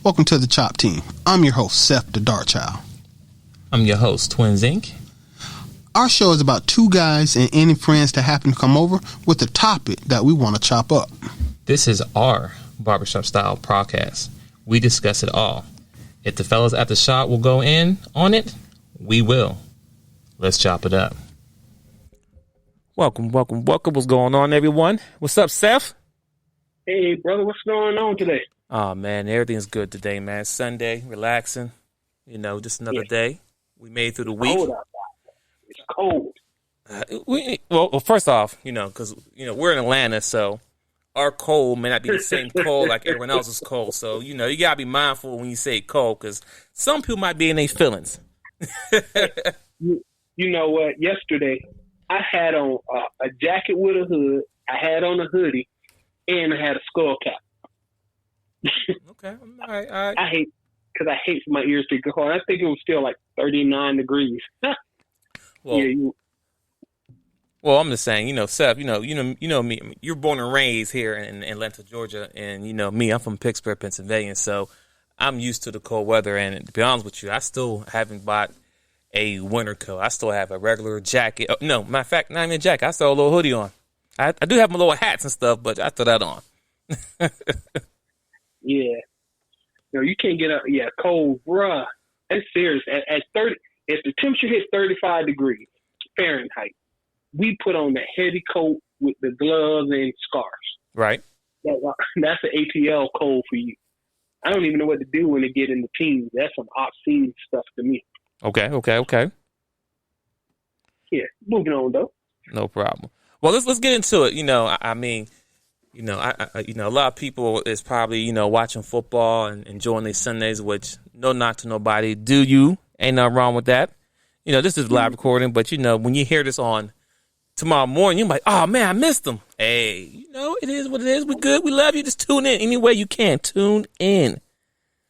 Welcome to the Chop Team. I'm your host, Seth the DaChop. I'm your host, twinsinc. Our show is about two guys and any friends that happen to come over with a topic that we want to chop up. This is our Barbershop style podcast. We discuss it all. If the fellas at the shop will go in on it, we will. Let's chop it up. Welcome. What's going on, everyone? What's up, Seth? Hey, brother, what's going on today? Oh, man, everything's good today, man. It's Sunday, relaxing. You know, just another day. We made it through the week. Cold outside. It's cold. Well, first off, because, we're in Atlanta, so our cold may not be the same cold like everyone else's cold. So, you got to be mindful when you say cold, because some people might be in their feelings. You know what? Yesterday, I had on a jacket with a hood. I had on a hoodie, and I had a skull cap. Okay. All right. I hate for my ears to go hard. I think it was still like 39 degrees. Well, I'm just saying, Seth, you know me. You're born and raised here in Atlanta, Georgia, and me. I'm from Pittsburgh, Pennsylvania, so I'm used to the cold weather. And to be honest with you, I still haven't bought a winter coat. I still have a regular jacket. Oh, no, matter of fact, not even a jacket. I still have a little hoodie on. I do have my little hats and stuff, but I throw that on. Yeah. No, you can't get up. Yeah, cold, bruh. That's serious. At 30, if the temperature hits 35 degrees Fahrenheit, we put on the heavy coat with the gloves and scarves. Right. That's the ATL cold for you. I don't even know what to do when they get in the teams. That's some obscene stuff to me. Okay. Yeah, moving on though. No problem. Well, let's get into it. A lot of people is probably, watching football and enjoying their Sundays, which no knock to nobody. Do you? Ain't nothing wrong with that. This is live recording, but when you hear this on tomorrow morning, you're like, oh man, I missed them. Hey, it is what it is. We're good. We love you. Just tune in any way you can. Tune in.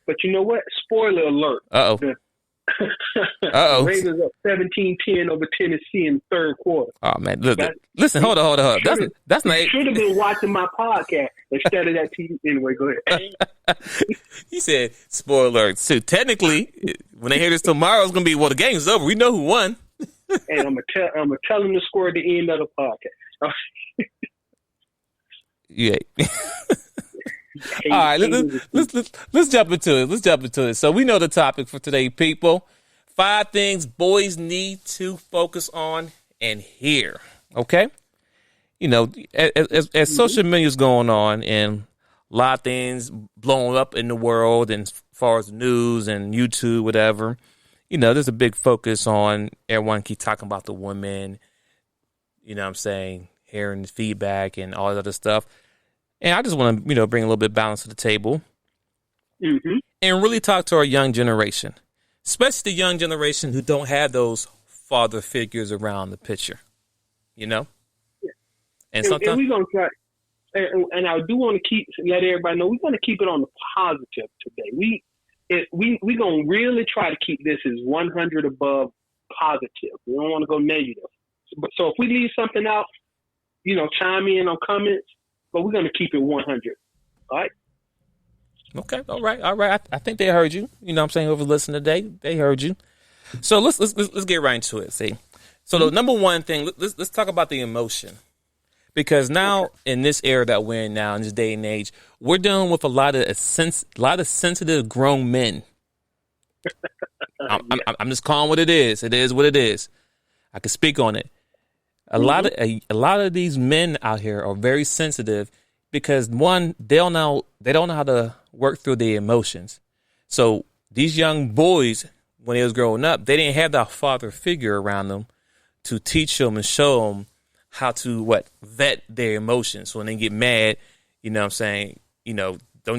But you know what? Spoiler alert. Raiders up 17-10 over Tennessee in the third quarter. Oh man, listen, hold on. That's not. You should have been watching my podcast instead of that TV. Anyway, go ahead. He said, spoiler alert. So technically, when they hear this tomorrow, it's gonna be, well, the game's over. We know who won. And I'm gonna tell them the score at the end of the podcast. Yeah. All right, let's jump into it. So we know the topic for today, people. 5 things boys need to focus on and hear. Okay, as social media is going on and a lot of things blowing up in the world, and as far as news and YouTube, whatever, there's a big focus on everyone keep talking about the women. What I'm saying, hearing the feedback and all that other stuff. And I just want to, bring a little bit of balance to the table and really talk to our young generation, especially the young generation who don't have those father figures around the picture, Yeah. And sometimes we're going to try, and I do want to let everybody know, we're going to keep it on the positive today. We're going to really try to keep this as 100 above positive. We don't want to go negative. So if we leave something out, chime in on comments. But we're going to keep it 100. All right? Okay. All right. I think they heard you. I'm saying, whoever listened today, they heard you. So let's get right into it. See? So the number one thing, let's talk about the emotion. Because now in this era that we're in now, in this day and age, we're dealing with a lot of sensitive grown men. I'm just calling what it is. It is what it is. I can speak on it. A lot of these men out here are very sensitive because, one, they don't know how to work through their emotions. So these young boys, when they was growing up, they didn't have that father figure around them to teach them and show them how to vet their emotions. So when they get mad, don't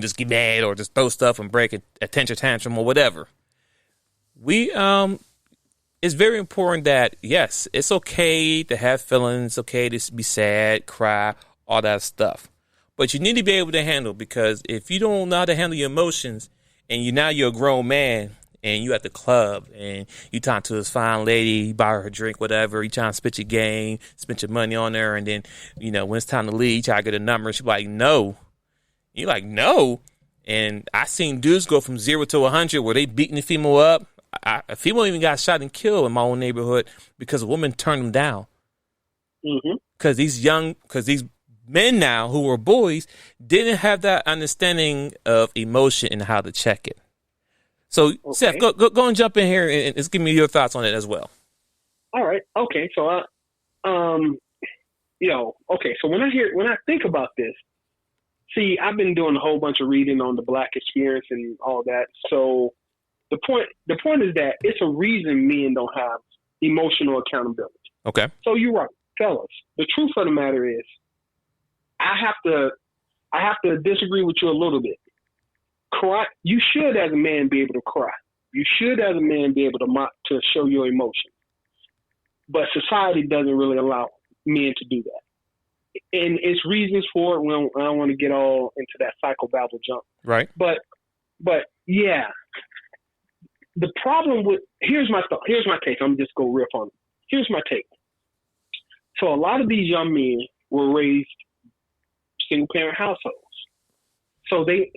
just get mad or just throw stuff and break a tantrum or whatever. It's very important that, yes, it's okay to have feelings, it's okay to be sad, cry, all that stuff. But you need to be able to handle, because if you don't know how to handle your emotions and you're a grown man and you at the club and you talk to this fine lady, you buy her a drink, whatever, you trying to spit your game, spend your money on her, and then, when it's time to leave, you try to get a number, and she's like, no. You're like, no. And I seen dudes go from 0 to 100 where they beating the female up. A female even got shot and killed in my own neighborhood because a woman turned them down. Because these men now who were boys didn't have that understanding of emotion and how to check it. So, okay. Seth, go and jump in here and just give me your thoughts on it as well. All right. Okay. So, okay. So when I think about this, see, I've been doing a whole bunch of reading on the Black experience and all that. So the point is that it's a reason men don't have emotional accountability. Okay. So you're right, fellas. The truth of the matter is, I have to disagree with you a little bit. Cry. You should, as a man, be able to cry. You should, as a man, be able to show your emotions. But society doesn't really allow men to do that. And it's reasons for it. I don't want to get all into that psychobabble jump. Right. But yeah, the problem with, here's my take. I'm just go riff on it. Here's my take. So a lot of these young men were raised single parent households. So they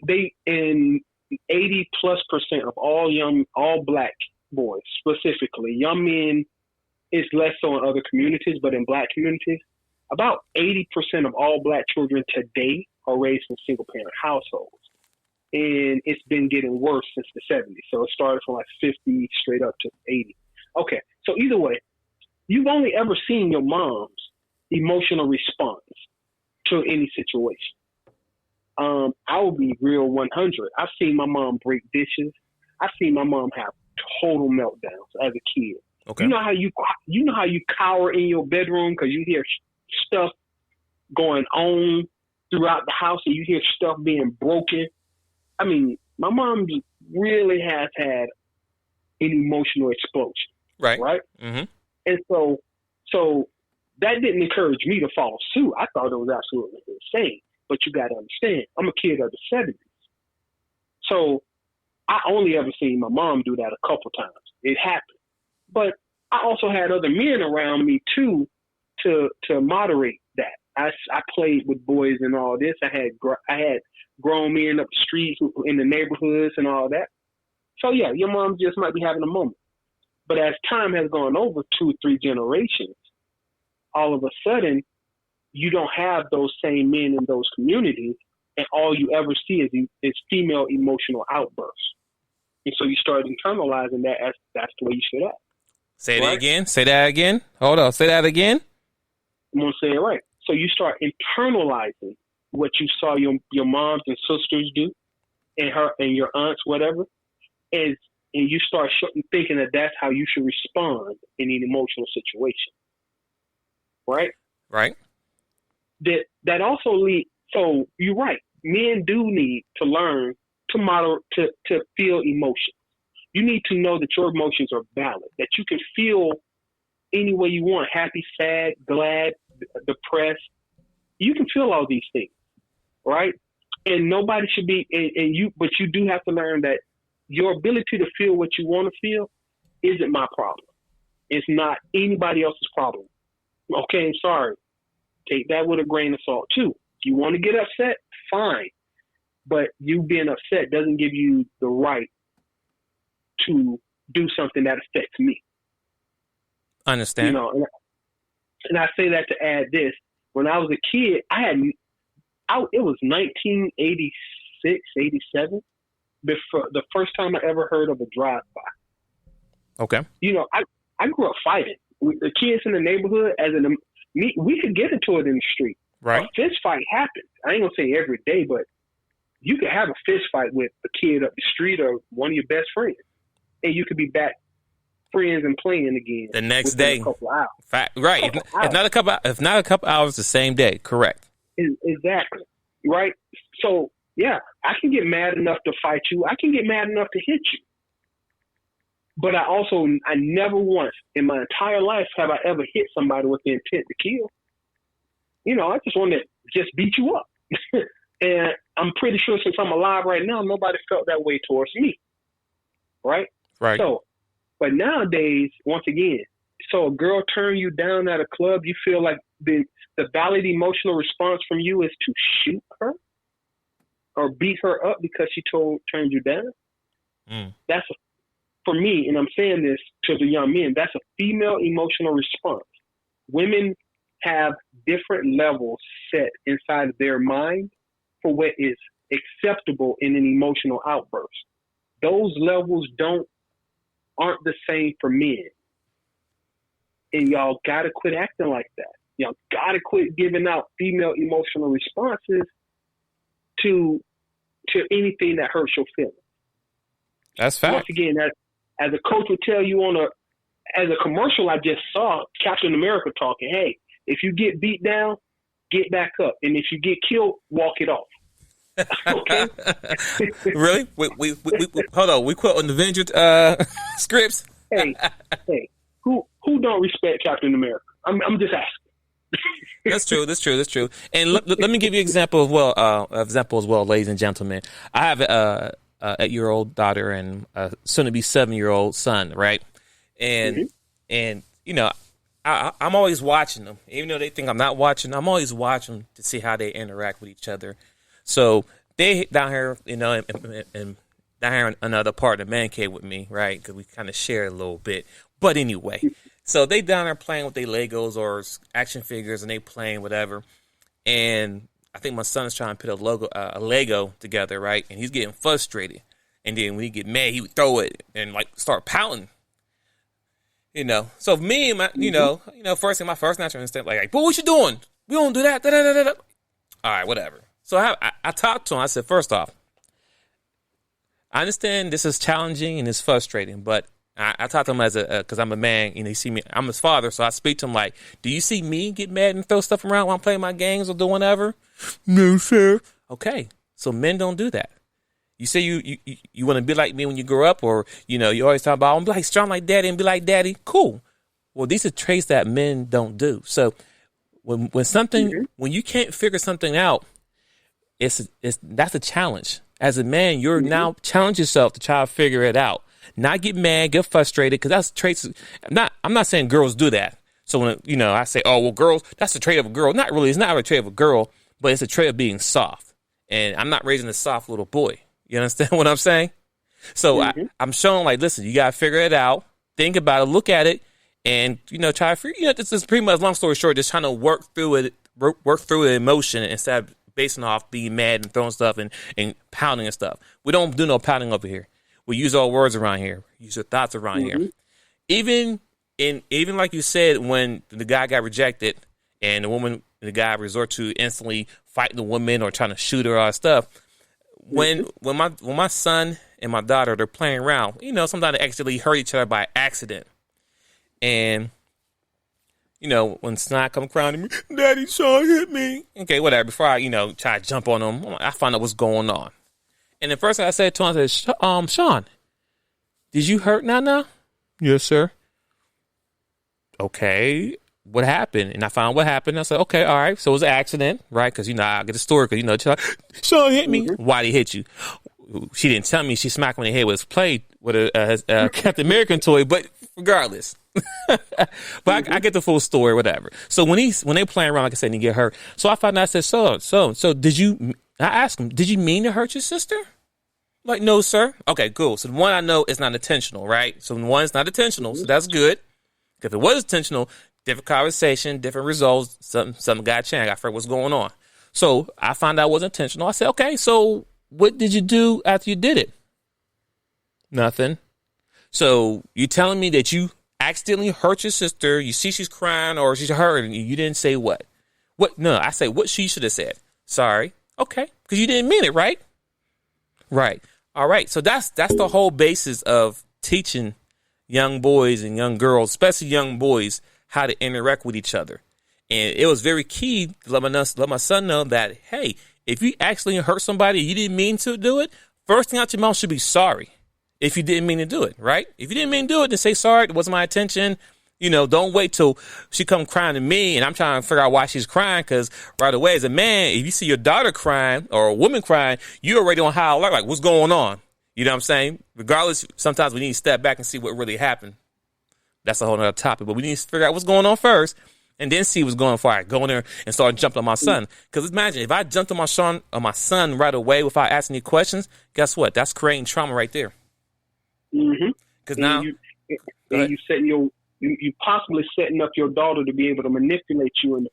in 80+% of all Black boys, specifically young men, is less so in other communities, but in Black communities, about 80% of all Black children today are raised in single parent households. And it's been getting worse since the 70s. So it started from like 50 straight up to 80. Okay. So either way, you've only ever seen your mom's emotional response to any situation. I will be real 100. I've seen my mom break dishes. I've seen my mom have total meltdowns as a kid. Okay. You know how you cower in your bedroom because you hear stuff going on throughout the house and you hear stuff being broken. I mean, my mom really has had an emotional explosion. Right. Right. Mm-hmm. And so that didn't encourage me to follow suit. I thought it was absolutely insane. But you got to understand, I'm a kid of the 70s. So I only ever seen my mom do that a couple times. It happened. But I also had other men around me, too, to moderate that. I played with boys and all this. I had grown men up the street in the neighborhoods and all that. So, yeah, your mom just might be having a moment. But as time has gone over 2 or 3 generations, all of a sudden, you don't have those same men in those communities, and all you ever see is female emotional outbursts. And so you start internalizing that as that's the way you should act. Say that again. Say that again. Hold on. Say that again. I'm going to say it right. So you start internalizing what you saw your moms and sisters do, and your aunts, whatever, and you start thinking that that's how you should respond in an emotional situation. Right? Right. That also leads. So you're right. Men do need to learn to model to feel emotions. You need to know that your emotions are valid. That you can feel any way you want: happy, sad, glad, depressed. You can feel all these things, right? And nobody should be. But you do have to learn that your ability to feel what you want to feel isn't my problem. It's not anybody else's problem. Okay, I'm sorry. Take that with a grain of salt, too. If you want to get upset, fine. But you being upset doesn't give you the right to do something that affects me. Understand. You know, and I say that to add this. When I was a kid, it was 1986, 87, before the first time I ever heard of a drive-by. Okay. You know, I grew up fighting. The kids in the neighborhood, we could get into it in the street. Right. A fist fight happens. I ain't gonna say every day, but you could have a fist fight with a kid up the street or one of your best friends, and you could be back friends and playing again the next day. A couple hours. Right. If not a couple hours, the same day. Correct. Exactly. Right. So yeah, I can get mad enough to fight you. I can get mad enough to hit you. But I never once in my entire life have I ever hit somebody with the intent to kill. You know, I just want to just beat you up. And I'm pretty sure since I'm alive right now, nobody felt that way towards me. Right? Right. So, but nowadays, once again, so a girl turn you down at a club, you feel like the valid emotional response from you is to shoot her? or beat her up because she turned you down. That's for me, and I'm saying this to the young men, that's a female emotional response. Women have different levels set inside of their mind for what is acceptable in an emotional outburst. Those levels aren't the same for men. And y'all gotta quit acting like that. Y'all gotta quit giving out female emotional responses to anything that hurts your feelings. That's fact. Once again, as a coach would tell you as a commercial I just saw, Captain America talking, hey, if you get beat down, get back up. And if you get killed, walk it off. Okay? Really? We hold on. We quote on the Avengers scripts. hey, who don't respect Captain America? I'm just asking. That's true. And let me give you an example as well, ladies and gentlemen. I have a 8-year-old daughter and a soon-to-be 7-year-old son, right? And you know, I'm always watching them, even though they think I'm not watching. I'm always watching to see how they interact with each other. So they down here, you know, and down here in another part of the man cave with me, right? Because we kind of share a little bit. But anyway, so they down there playing with their Legos or action figures, and they playing whatever. And I think my son is trying to put a Lego together, right? And he's getting frustrated. And then when he get mad, he would throw it and like start pouting. You know, so me, my first thing, my first natural instinct, like, but what you doing? We don't do that. All right, whatever. So I talked to him. I said, first off, I understand this is challenging and it's frustrating, but I talked to him because I'm a man, you know, you see me, I'm his father. So I speak to him like, do you see me get mad and throw stuff around while I'm playing my games or doing whatever? No, sir. Okay. So men don't do that. You say you want to be like me when you grow up, or, you know, you always talk about, I'm like strong like daddy and be like daddy. Cool. Well, these are traits that men don't do. So when you can't figure something out, that's a challenge. As a man, you're now challenge yourself to try to figure it out. Not get mad, get frustrated, because that's traits. I'm not saying girls do that. So when, you know, I say, oh, well, girls, that's a trait of a girl. Not really. It's not a trait of a girl, but it's a trait of being soft. And I'm not raising a soft little boy. You understand what I'm saying? So I'm showing, like, listen, you got to figure it out. Think about it. Look at it. And, you know, try to figure, you know, this is pretty much, long story short, just trying to work through the emotion instead of basing off being mad and throwing stuff and pounding and stuff. We don't do no pounding over here. We use our words around here. Use our thoughts around here. Even like you said, when the guy got rejected and the guy resort to instantly fighting the woman or trying to shoot her or stuff. When my son and my daughter, they're playing around, you know, sometimes they accidentally hurt each other by accident. And, you know, when Snot come crying to me, Daddy, Sean hit me. Okay, whatever. Before I, you know, try to jump on him, I find out what's going on. And the first thing I said to him, I said, Sean, did you hurt Nana? Yes, sir. Okay, what happened? And I found what happened. I said, okay, all right. So it was an accident, right? Because, you know, I get the story because, you know, Sean hit me. Why did he hit you? She didn't tell me. She smacked me in the head with a plate with a Captain American toy, but regardless. But I get the full story, whatever. So when they playing around, like I said, and he get hurt. So I found out, I said, so did you, I asked him, did you mean to hurt your sister? Like, no, sir. Okay, cool. So the one I know is not intentional, right? So the one is not intentional, so that's good. If it was intentional, different conversation, different results, something got changed. I got to figure what's going on. So I found out it was intentional. I said, okay, so what did you do after you did it? Nothing. So you telling me that you accidentally hurt your sister, you see she's crying or she's hurt, and you didn't say what? What? No, I say what she should have said. Sorry. Okay, because you didn't mean it, right? Right. All right. So that's the whole basis of teaching young boys and young girls, especially young boys, how to interact with each other. And it was very key to let my son know that, hey, if you actually hurt somebody, you didn't mean to do it, first thing out your mouth should be sorry. If you didn't mean to do it, right? If you didn't mean to do it, then say sorry. It wasn't my intention. You know, don't wait till she come crying to me and I'm trying to figure out why she's crying, because right away as a man, if you see your daughter crying or a woman crying, you already on high alert, like, what's going on? You know what I'm saying? Regardless, sometimes we need to step back and see what really happened. That's a whole nother topic, but we need to figure out what's going on first. and then see what's going before I go in there and start jumping on my son. Because imagine if I jumped on my son right away without asking any questions, guess what? That's creating trauma right there. Mm-hmm. Because now you possibly setting up your daughter to be able to manipulate you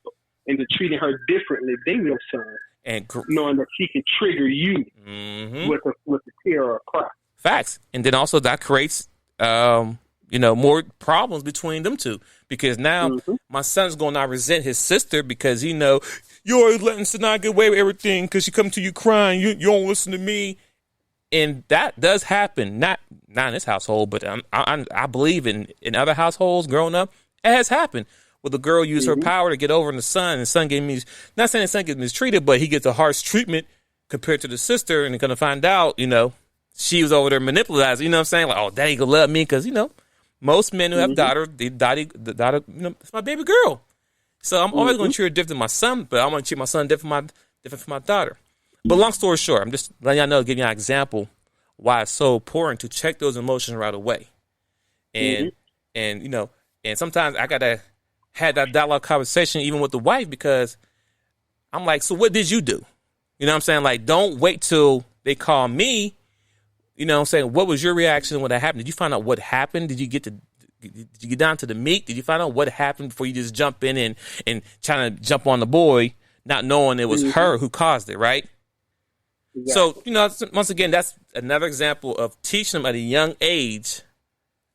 into treating her differently than your son, and knowing that she can trigger you with a tear or a cry. Facts, and then also that creates more problems between them two, because now my son's going to resent his sister because you're always letting Sanaa get away with everything because she come to you crying, you don't listen to me. And that does happen, not in this household, but I believe in other households growing up, it has happened. Where the girl used her power to get over on the son, and the son not saying the son gets mistreated, but he gets a harsh treatment compared to the sister, and they're going to find out, she was over there manipulating, you know what I'm saying? Like, oh, daddy gonna love me, because, most men who have daughters, the daughter, it's my baby girl. So I'm always going to treat her different than my son, but I'm going to treat my son different from my daughter. But long story short, I'm just letting y'all know, giving you an example why it's so important to check those emotions right away. And sometimes I got to have that dialogue conversation even with the wife, because I'm like, so what did you do? You know what I'm saying? Like, don't wait till they call me. You know what I'm saying? What was your reaction when that happened? Did you find out what happened? Did you get down to the meat? Did you find out what happened before you just jump in and trying to jump on the boy, not knowing it was her who caused it, right? Exactly. So, once again, that's another example of teaching them at a young age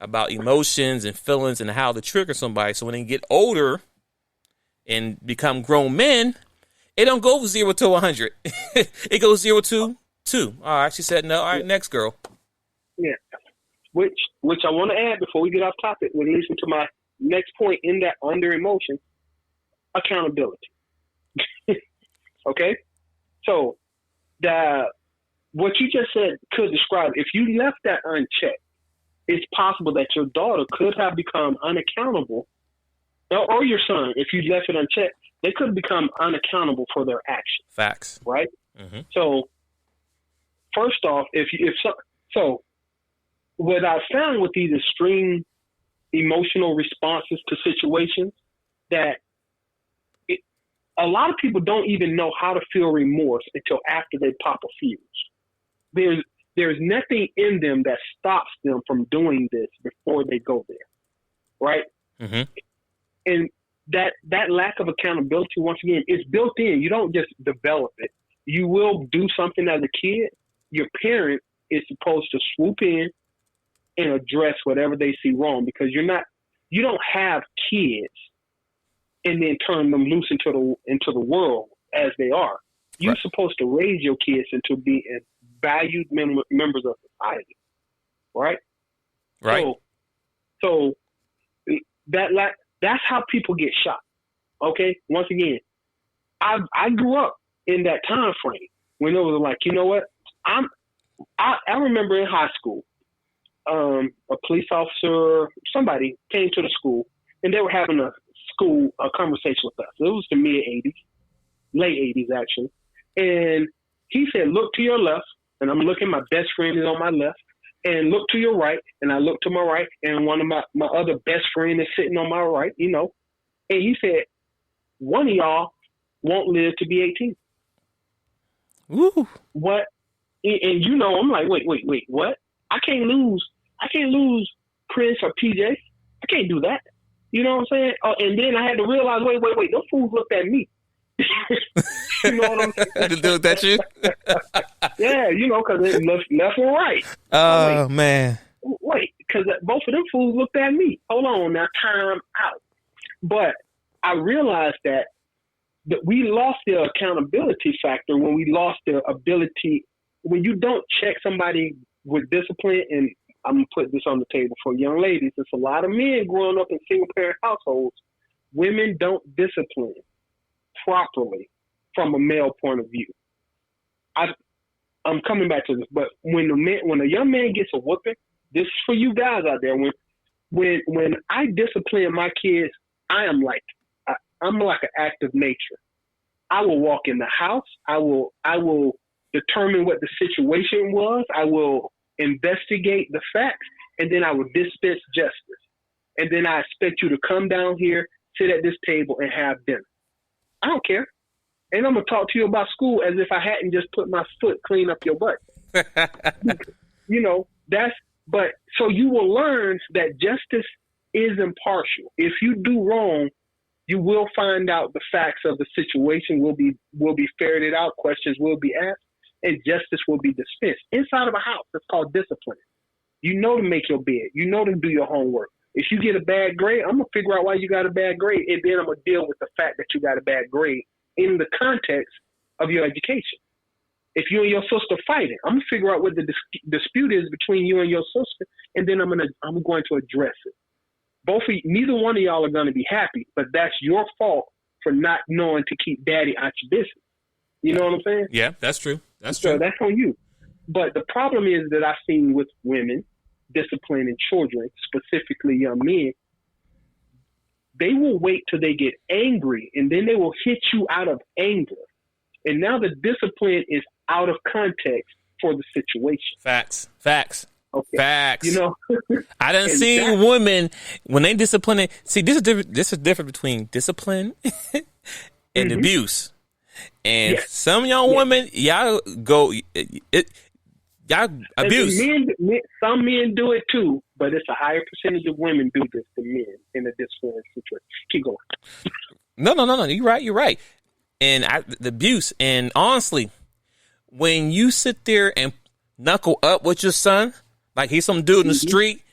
about emotions and feelings and how to trigger somebody. So when they get older and become grown men, it don't go 0 to 100. It goes 0 to 2. All right, she said no. All right, next girl. Yeah, which I want to add before we get off topic, when listen to my next point in that under emotion, accountability. Okay, so what you just said could describe, if you left that unchecked, it's possible that your daughter could have become unaccountable, or your son, if you left it unchecked, they could become unaccountable for their actions. Facts. Right? Mm-hmm. So, first off, so what I found with these extreme emotional responses to situations, that a lot of people don't even know how to feel remorse until after they pop a fuse. There's nothing in them that stops them from doing this before they go there, right? Mm-hmm. And that lack of accountability, once again, is built in. You don't just develop it. You will do something as a kid. Your parent is supposed to swoop in and address whatever they see wrong, because you don't have kids and then turn them loose into the world as they are. You're supposed to raise your kids into being valued members of society, right? Right. So that's how people get shot. Okay. Once again, I grew up in that time frame when it was like, you know what? I remember in high school, a police officer, somebody came to the school, and they were having a conversation with us. It was the mid-'80s, late 80s actually. And he said, look to your left, and I'm looking, my best friend is on my left, and look to your right, and I look to my right, and one of my other best friend is sitting on my right, and he said, one of y'all won't live to be 18. Woo. What? And I'm like, wait, what? I can't lose Chris or PJ. I can't do that. You know what I'm saying? Oh, and then I had to realize, wait, those fools looked at me. You know what I'm saying? Had to do with that shit? Yeah, because it left and right. Oh, man. Wait, because both of them fools looked at me. Hold on, now time out. But I realized that we lost the accountability factor when we lost the ability, when you don't check somebody with discipline. And I'm going to put this on the table for young ladies. There's a lot of men growing up in single-parent households. Women don't discipline properly from a male point of view. I'm coming back to this, but when a young man gets a whooping, this is for you guys out there. When I discipline my kids, I'm like an act of nature. I will walk in the house. I will determine what the situation was. I will investigate the facts, and then I will dispense justice. And then I expect you to come down here sit at this table and have dinner. I don't care. And I'm going to talk to you about school as if I hadn't just put my foot clean up your butt. So you will learn that justice is impartial. If you do wrong, you will find out the facts of the situation will be ferreted out, questions will be asked, and justice will be dispensed. Inside of a house, it's called discipline. You know to make your bed. You know to do your homework. If you get a bad grade, I'm going to figure out why you got a bad grade, and then I'm going to deal with the fact that you got a bad grade in the context of your education. If you and your sister fighting, I'm going to figure out what the dispute is between you and your sister, and then I'm going to address it. Neither one of y'all are going to be happy, but that's your fault for not knowing to keep daddy out your business. You know what I'm saying? Yeah, that's true. That's true. That's on you. But the problem is that I've seen with women disciplining children, specifically young men, they will wait till they get angry, and then they will hit you out of anger. And now the discipline is out of context for the situation. Facts. Okay. Facts. You know, I done seen women when they discipline. See, this is different between discipline and abuse. And some young women, y'all abuse. Some men do it too, but it's a higher percentage of women do this than men in a disciplinary situation. Keep going. No. You're right. And the abuse. And honestly, when you sit there and knuckle up with your son, like he's some dude in the street,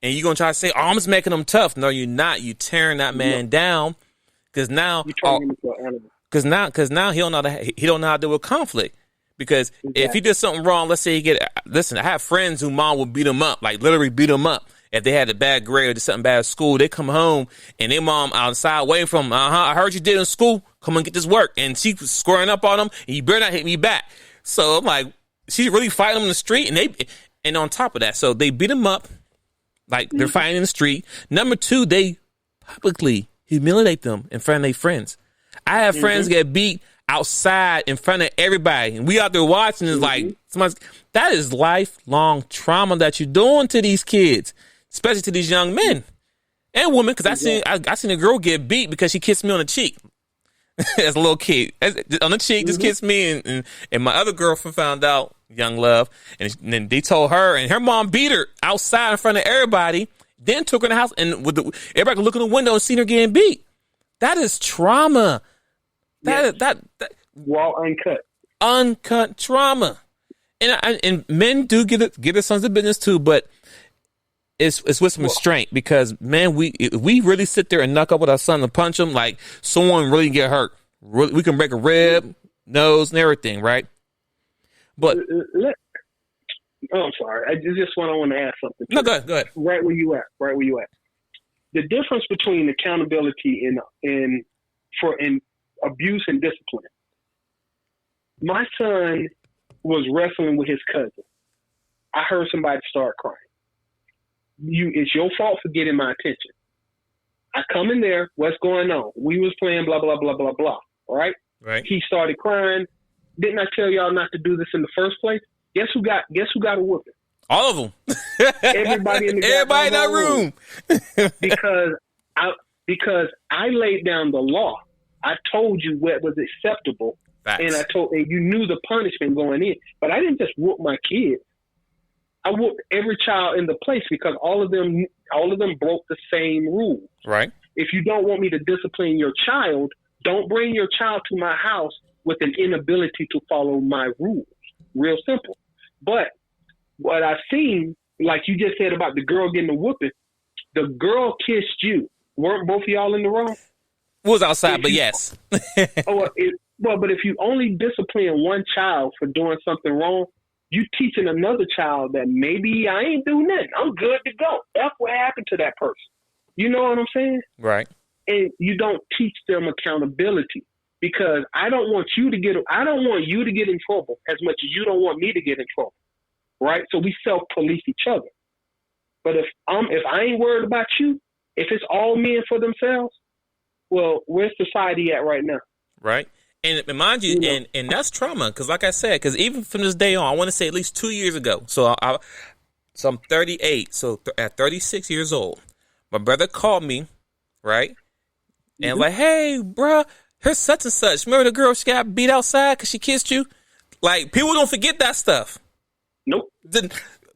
and you're going to try to say, oh, I'm just making him tough. No, you're not. You tearing that man down. Because now, he don't know how to deal with conflict. Because if he did something wrong, let's say I have friends who mom would beat them up, like literally beat them up. If they had a bad grade or did something bad at school, they come home and their mom outside waiting for them. I heard you did in school. Come and get this work. And she was squaring up on them. And you better not hit me back. So I'm like, she's really fighting them in the street. And on top of that, so they beat them up. Like they're fighting in the street. Number two, they publicly humiliate them in front of their friends. I have friends get beat outside in front of everybody, and we out there watching. Is like that is lifelong trauma that you're doing to these kids, especially to these young men and women. Because I seen a girl get beat because she kissed me on the cheek as a little kid, on the cheek, just kissed me, and my other girlfriend found out, young love, and then they told her, and her mom beat her outside in front of everybody. Then took her in the house, and everybody could look in the window and see her getting beat. That is trauma. That raw, uncut trauma, and men do get their sons a business too, but it's with some restraint, because man, we really sit there and knuck up with our son and punch him, like someone really get hurt. We can break a rib, nose, and everything, right? But I'm sorry, I want to ask something. No, go ahead. Right where you at. The difference between accountability and abuse and discipline. My son was wrestling with his cousin. I heard somebody start crying. It's your fault for getting my attention. I come in there. What's going on? We was playing blah blah blah blah blah. All right. Right. He started crying. Didn't I tell y'all not to do this in the first place? Guess who got a whooping? All of them. Everybody in that room. because I laid down the law. I told you what was acceptable. Facts. And you knew the punishment going in. But I didn't just whoop my kids. I whooped every child in the place, because all of them broke the same rules. Right. If you don't want me to discipline your child, don't bring your child to my house with an inability to follow my rules. Real simple. But what I've seen, like you just said about the girl getting the whooping, the girl kissed you. Weren't both of y'all in the wrong? Was outside, but yes. But if you only discipline one child for doing something wrong, you teaching another child that maybe I ain't do nothing. I'm good to go. That's what happened to that person. You know what I'm saying? Right. And you don't teach them accountability, because I don't want you to get in trouble as much as you don't want me to get in trouble. Right? So we self-police each other. But if I ain't worried about you, if it's all men for themselves, well, where's society at right now? Right. And mind you, and that's trauma, because like I said, because even from this day on, I want to say at least 2 years ago. So I'm 38. So at 36 years old, my brother called me, right? and like, hey, bruh, here's such and such. Remember the girl she got beat outside because she kissed you? Like, people don't forget that stuff. Nope.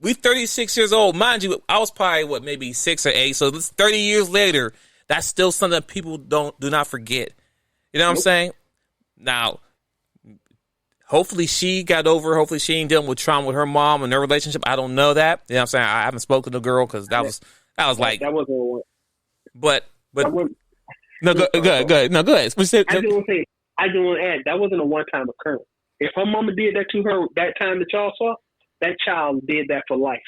We 36 years old. Mind you, I was probably, maybe 6 or 8. So this 30 years later, that's still something that people do not forget. You know what I'm saying? Now, hopefully she got over. Hopefully she ain't dealing with trauma with her mom and their relationship. I don't know that. You know what I'm saying? I haven't spoken to the girl because that was like. That wasn't one. But no, go ahead. No, go ahead. I just want to add, that wasn't a one-time occurrence. If her mama did that to her that time that y'all saw, that child did that for life.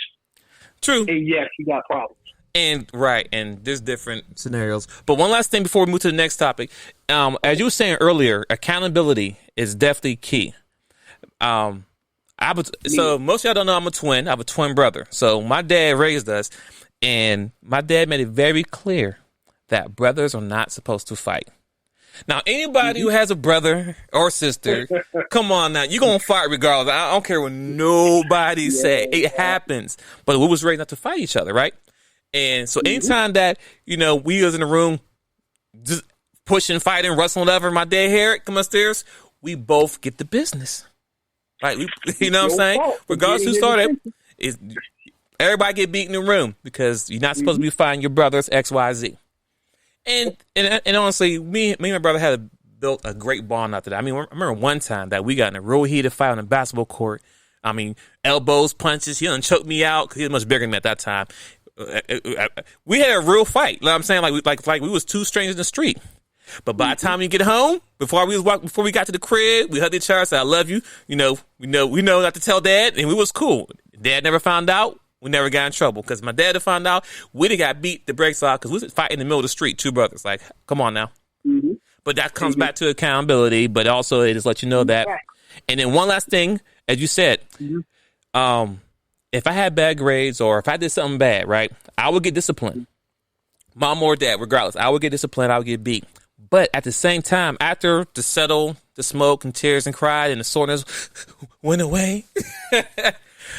True. And yes, he got problems. And there's different scenarios. But one last thing before we move to the next topic. As you were saying earlier, accountability is definitely key. So most of y'all don't know I'm a twin. I have a twin brother. So my dad raised us, and my dad made it very clear that brothers are not supposed to fight. Now, anybody who has a brother or sister, come on now, you're going to fight regardless. I don't care what nobody say. It happens. But we was raised not to fight each other, right? And so anytime that, we was in the room just pushing, fighting, wrestling, whatever, my dad hear it, come upstairs, we both get the business. Right? You know what I'm saying? Regardless who started, everybody get beat in the room because you're not supposed to be fighting your brothers, X, Y, Z. And honestly, me and my brother built a great bond after that. I mean, I remember one time that we got in a real heated fight on the basketball court. I mean, elbows, punches. He done choked me out because he was much bigger than me at that time. We had a real fight. You know what I'm saying? Like we was two strangers in the street. But by the time we get home, before we got to the crib, we hugged each other, said, I love you. We know not to tell Dad, and we was cool. Dad never found out. We never got in trouble because my dad had found out. We done got beat the brakes off because we was fighting in the middle of the street, two brothers. Like, come on now. Mm-hmm. But that comes back to accountability, but also it just lets you know that. And then one last thing, as you said, if I had bad grades or if I did something bad, right, I would get disciplined. Mom or dad, regardless, I would get disciplined. I would get beat. But at the same time, after the settle, the smoke and tears and cried and the soreness went away,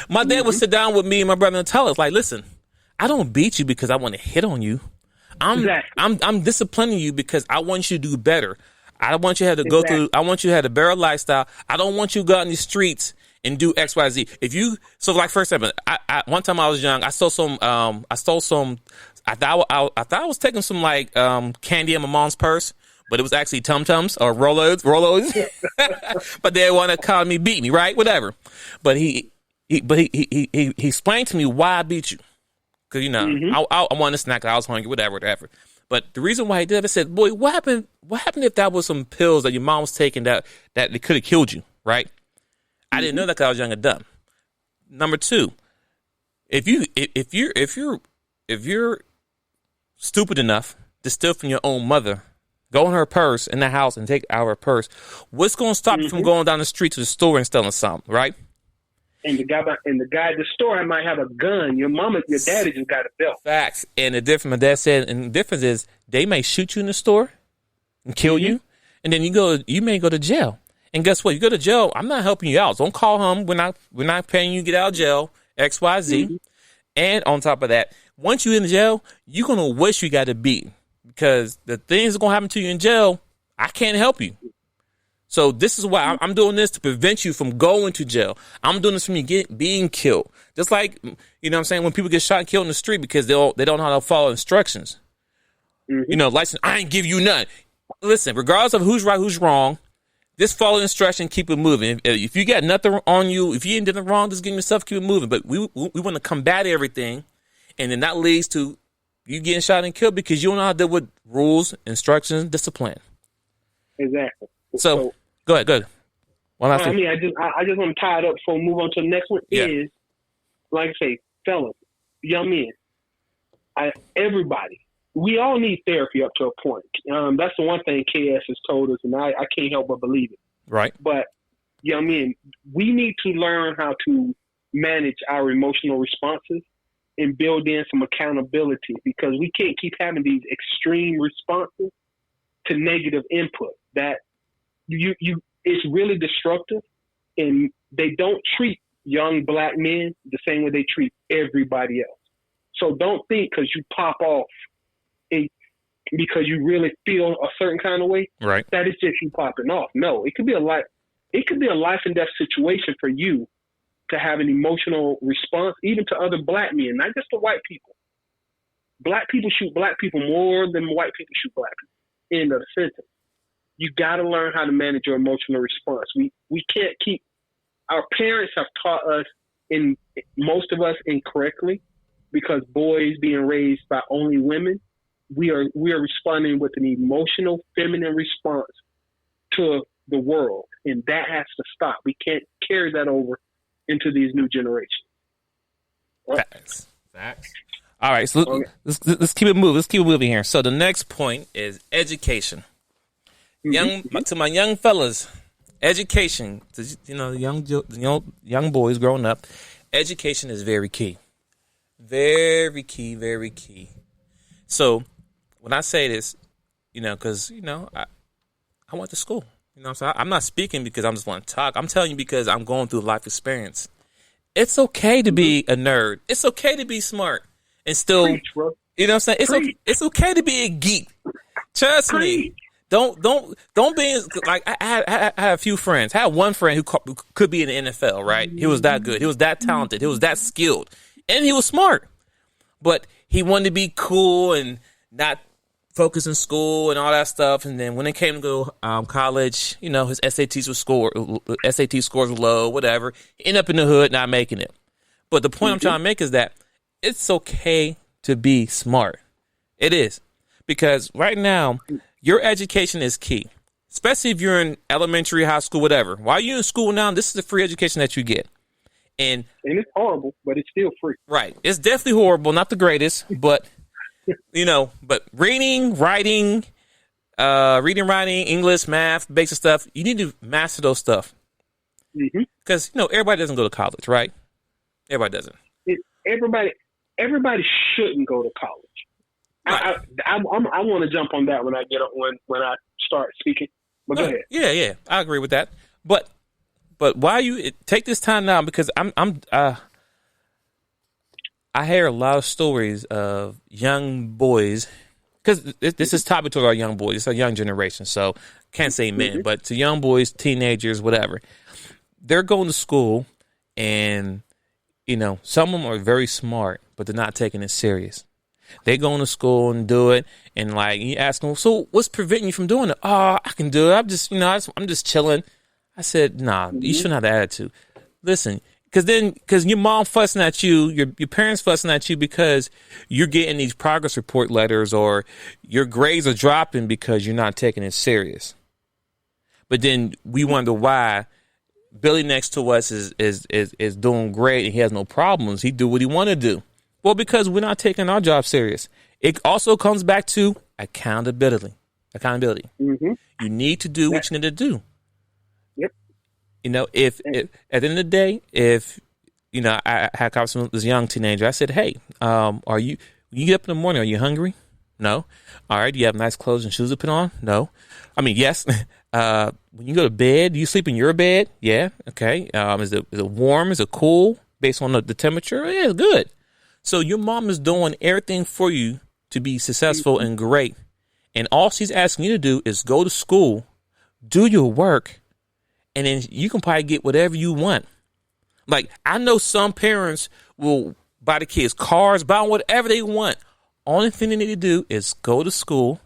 my dad would sit down with me and my brother and tell us, like, listen, I don't beat you because I want to hit on you. I'm disciplining you because I want you to do better. I want you to have to go through. I want you to have a better lifestyle. I don't want you to go out in the streets and do X, Y, Z. Like for example, I one time I was young, I stole some. I thought I was taking some like candy in my mom's purse, but it was actually Tum Tums or Rolos. But they want to call me, beat me, right? Whatever. But he explained to me why I beat you. Because, I wanted a snack. I was hungry, whatever. But the reason why he did it, I said, boy, what happened if that was some pills that your mom was taking that they could have killed you, right? I didn't know that because I was young and dumb. Number two, if you're stupid enough to steal from your own mother, go in her purse in the house and take out her purse, what's going to stop you from going down the street to the store and stealing something, right? And the guy at the store might have a gun. Your daddy just got a belt. Facts. And my dad said, and the difference is they may shoot you in the store and kill you, and then you may go to jail. And guess what? You go to jail, I'm not helping you out. Don't call home. We're not paying you to get out of jail, X, Y, Z. And on top of that, once you're in jail, you're going to wish you got to beat because the things that are going to happen to you in jail, I can't help you. So this is why I'm doing this to prevent you from going to jail. I'm doing this from you being killed. Just like, you know what I'm saying, when people get shot and killed in the street because they don't know how to follow instructions. License, I ain't give you none. Listen, regardless of who's right, who's wrong, just follow instruction, keep it moving. If you got nothing on you, if you ain't doing wrong, just give yourself, keep it moving. But we want to combat everything, and then that leads to you getting shot and killed because you don't know how to deal with rules, instructions, discipline. Exactly. So go ahead. I just want to tie it up before we move on to the next one. Is, like I say, fellas, young men, everybody, we all need therapy up to a point. That's the one thing KS has told us, and I can't help but believe it. Right. But young men, we need to learn how to manage our emotional responses and build in some accountability because we can't keep having these extreme responses to negative input that it's really destructive, and they don't treat young black men the same way they treat everybody else. So don't think because you pop off and because you really feel a certain kind of way, right? That is just you popping off. No, it could be a life and death situation for you to have an emotional response, even to other black men, not just to white people. Black people shoot black people more than white people shoot black people. End of the sentence. You got to learn how to manage your emotional response. We can't keep. Our parents have taught us, most of us incorrectly, because boys being raised by only women, we are responding with an emotional, feminine response to the world, and that has to stop. We can't carry that over into these new generations. Facts. All right, so let's keep it moving. Let's keep it moving here. So the next point is education. To my young fellas, education. Young boys growing up, education is very key. Very key, very key. So when I say this, because I went to school. So I'm not speaking because I just want to talk. I'm telling you because I'm going through life experience. It's okay to be a nerd. It's okay to be smart and still, Preach, bro. you know what I'm saying? It's okay to be a geek. Trust me. Don't be like I had a few friends. I had one friend who could be in the NFL, right? He was that good. He was that talented. He was that skilled, and he was smart. But he wanted to be cool and not focus in school and all that stuff. And then when it came to go college, his SAT scores were low, whatever. He ended up in the hood, not making it. But the point I'm trying to make is that it's okay to be smart. It is. Because right now, your education is key, especially if you're in elementary, high school, whatever. While you're in school now, this is the free education that you get. And it's horrible, but it's still free. Right. It's definitely horrible, not the greatest, but, but reading, writing, English, math, basic stuff, you need to master those stuff. Because, everybody doesn't go to college, right? Everybody doesn't. Everybody shouldn't go to college. Right. I want to jump on that when I start speaking. But go ahead. Yeah, I agree with that. But why you take this time now? Because I hear a lot of stories of young boys. Because this is topic to our young boys. It's a young generation, so can't say men, but to young boys, teenagers, whatever. They're going to school, and some of them are very smart, but they're not taking it serious. They go to school and do it, and you ask them, so what's preventing you from doing it? Oh, I can do it. I'm just, I'm just chilling. I said, nah, you shouldn't have that attitude. Listen, because your mom fussing at you, your parents fussing at you because you're getting these progress report letters or your grades are dropping because you're not taking it serious. But then we wonder why Billy next to us is doing great and he has no problems. He do what he want to do. Well, because we're not taking our job serious. It also comes back to accountability. You need to do what you need to do. Yep. If at the end of the day, I had a conversation with this young teenager. I said, hey, when you get up in the morning, are you hungry? No. All right. Do you have nice clothes and shoes to put on? No. I mean, yes. When you go to bed, do you sleep in your bed? Yeah. Okay. Is it warm? Is it cool? Based on the temperature? Yeah, it's good. So your mom is doing everything for you to be successful and great. And all she's asking you to do is go to school, do your work, and then you can probably get whatever you want. Like, I know some parents will buy the kids cars, buy whatever they want. Only thing they need to do is go to school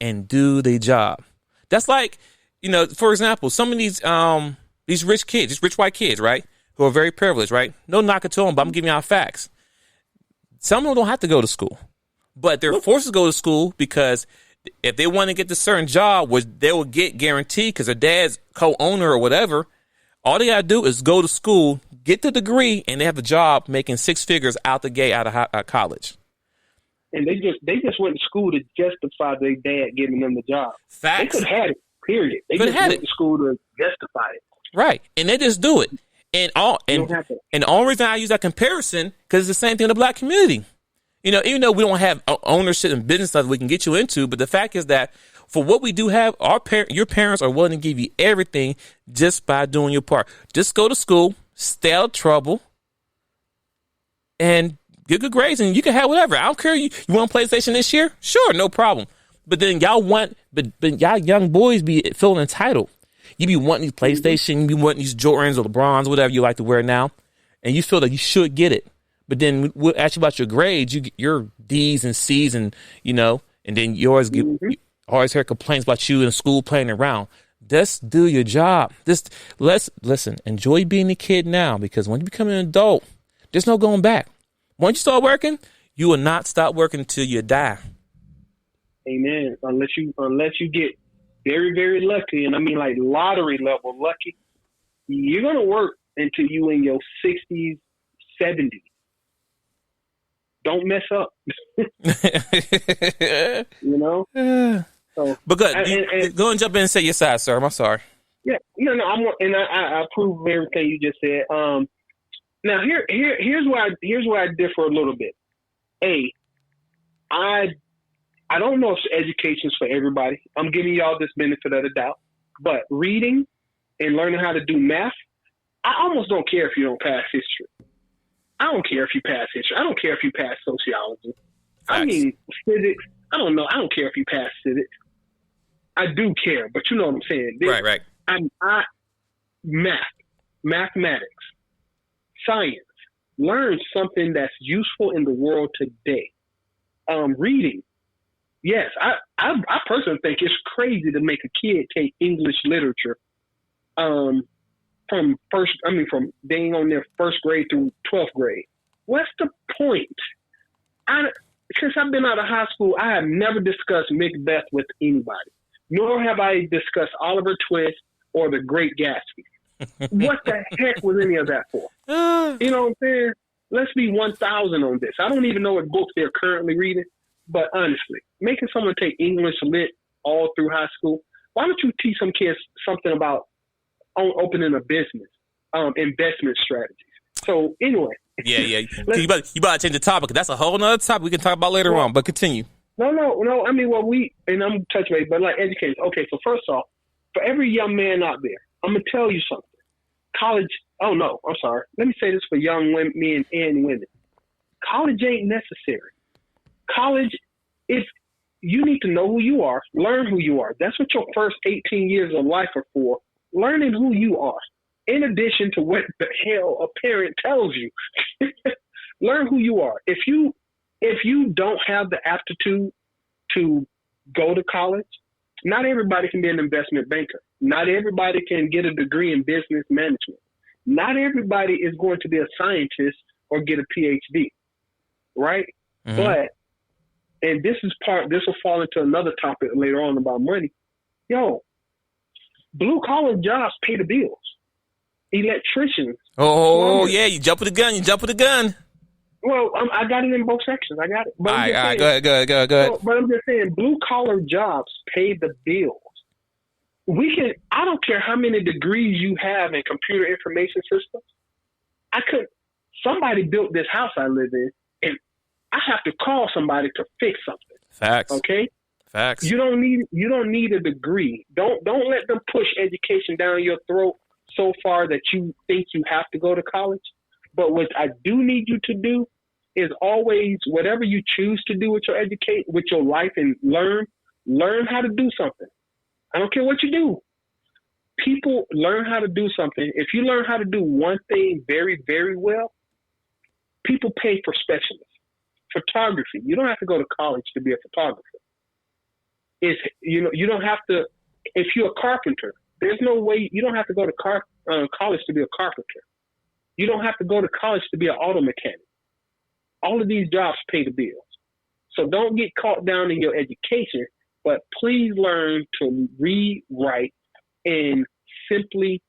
and do their job. That's like, for example, some of these rich kids, these rich white kids, right? Who are very privileged, right? No knock to them, but I'm giving y'all facts. Some of them don't have to go to school, but they're forced to go to school because if they want to get to a certain job, which they will get guaranteed because their dad's co-owner or whatever, all they got to do is go to school, get the degree, and they have a job making six figures out the gate out of college. And they just went to school to justify their dad giving them the job. Facts. They could have had it, period. They just went to school to justify it. Right. And they just do it. And the only reason I use that comparison, because it's the same thing in the black community. Even though we don't have ownership and business stuff we can get you into, but the fact is that for what we do have, your parents are willing to give you everything just by doing your part. Just go to school, stay out of trouble, and get good grades and you can have whatever. I don't care. You want PlayStation this year? Sure, no problem. But then y'all y'all young boys be feeling entitled. You be wanting these PlayStation, you be wanting these Jordans or LeBrons, whatever you like to wear now, and you feel that you should get it. But then we'll ask you about your grades, your D's and C's, and and then you always always hear complaints about you in school playing around. Just do your job. Listen, enjoy being a kid now, because when you become an adult, there's no going back. Once you start working, you will not stop working until you die. Amen. Unless you get very, very lucky, and I mean like lottery level lucky, you're gonna work until you in your 60s, 70s. Don't mess up. So, but good. Go and jump in and say your side, sir. I'm sorry. Yeah, I approve of everything you just said. Now here's where I differ a little bit. I don't know if education's for everybody. I'm giving y'all this benefit of the doubt. But reading and learning how to do math, I almost don't care if you don't pass history. I don't care if you pass history. I don't care if you pass sociology. Facts. I mean, physics. I don't know. I don't care if you pass physics. I do care, but you know what I'm saying. Right. Mathematics, science. Learn something that's useful in the world today. Reading. Yes, I personally think it's crazy to make a kid take English literature from being on their first grade through 12th grade. What's the point? Since I've been out of high school, I have never discussed Macbeth with anybody, nor have I discussed Oliver Twist or The Great Gatsby. What the heck was any of that for? You know what I'm saying? Let's be 1,000 on this. I don't even know what books they're currently reading. But honestly, making someone take English lit all through high school, why don't you teach some kids something about opening a business, investment strategies? So anyway. Yeah. You about to change the topic. That's a whole nother topic we can talk about later on, but continue. No. I mean, and I'm touch base, but like education. Okay, so first off, for every young man out there, I'm going to tell you something. College, I'm sorry. Let me say this for young men and women. College ain't necessary. College, if you need to know who you are, learn who you are. That's what your first 18 years of life are for, learning who you are. In addition to what the hell a parent tells you, learn who you are. If you don't have the aptitude to go to college, not everybody can be an investment banker. Not everybody can get a degree in business management. Not everybody is going to be a scientist or get a PhD, right? Mm-hmm. But and this will fall into another topic later on about money. Blue collar jobs pay the bills. Electricians. Oh, yeah, you jump with the gun. Well, I got it in both sections. I got it. But all right, go ahead. But I'm just saying, blue collar jobs pay the bills. I don't care how many degrees you have in computer information systems. Somebody built this house I live in, and I have to call somebody to fix something. Facts. Okay? Facts. You don't need a degree. Don't let them push education down your throat so far that you think you have to go to college. But what I do need you to do is always, whatever you choose to do with your life and learn how to do something. I don't care what you do. People learn how to do something. If you learn how to do one thing very, very well, people pay for specialists. Photography. You don't have to go to college to be a photographer. You don't have to. If you're a carpenter, there's no way. You don't have to go to college to be a carpenter. You don't have to go to college to be an auto mechanic. All of these jobs pay the bills. So don't get caught down in your education, but please learn to read, write, and simply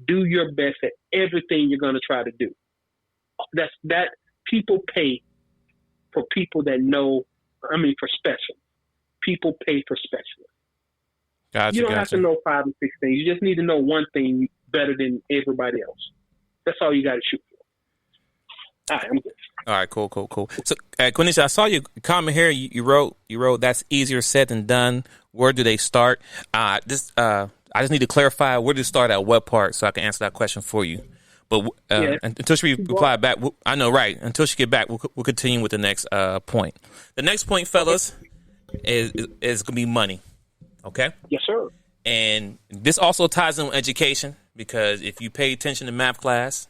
do your best at everything you're going to try to do. That people pay for people that know, for specialists. People pay for specialists. Gotcha, you don't have to know 5 or 6 things. You just need to know one thing better than everybody else. That's all you got to shoot for. All right, I'm good. All right, cool. So, Quenisha, I saw your comment here. You wrote that's easier said than done. Where do they start? I just need to clarify where to start at what part so I can answer that question for you. But until she reply back, I know, right? Until she get back, we'll continue with the next point. The next point, fellas, is going to be money. Okay? Yes, sir. And this also ties in with education, because if you pay attention to math class,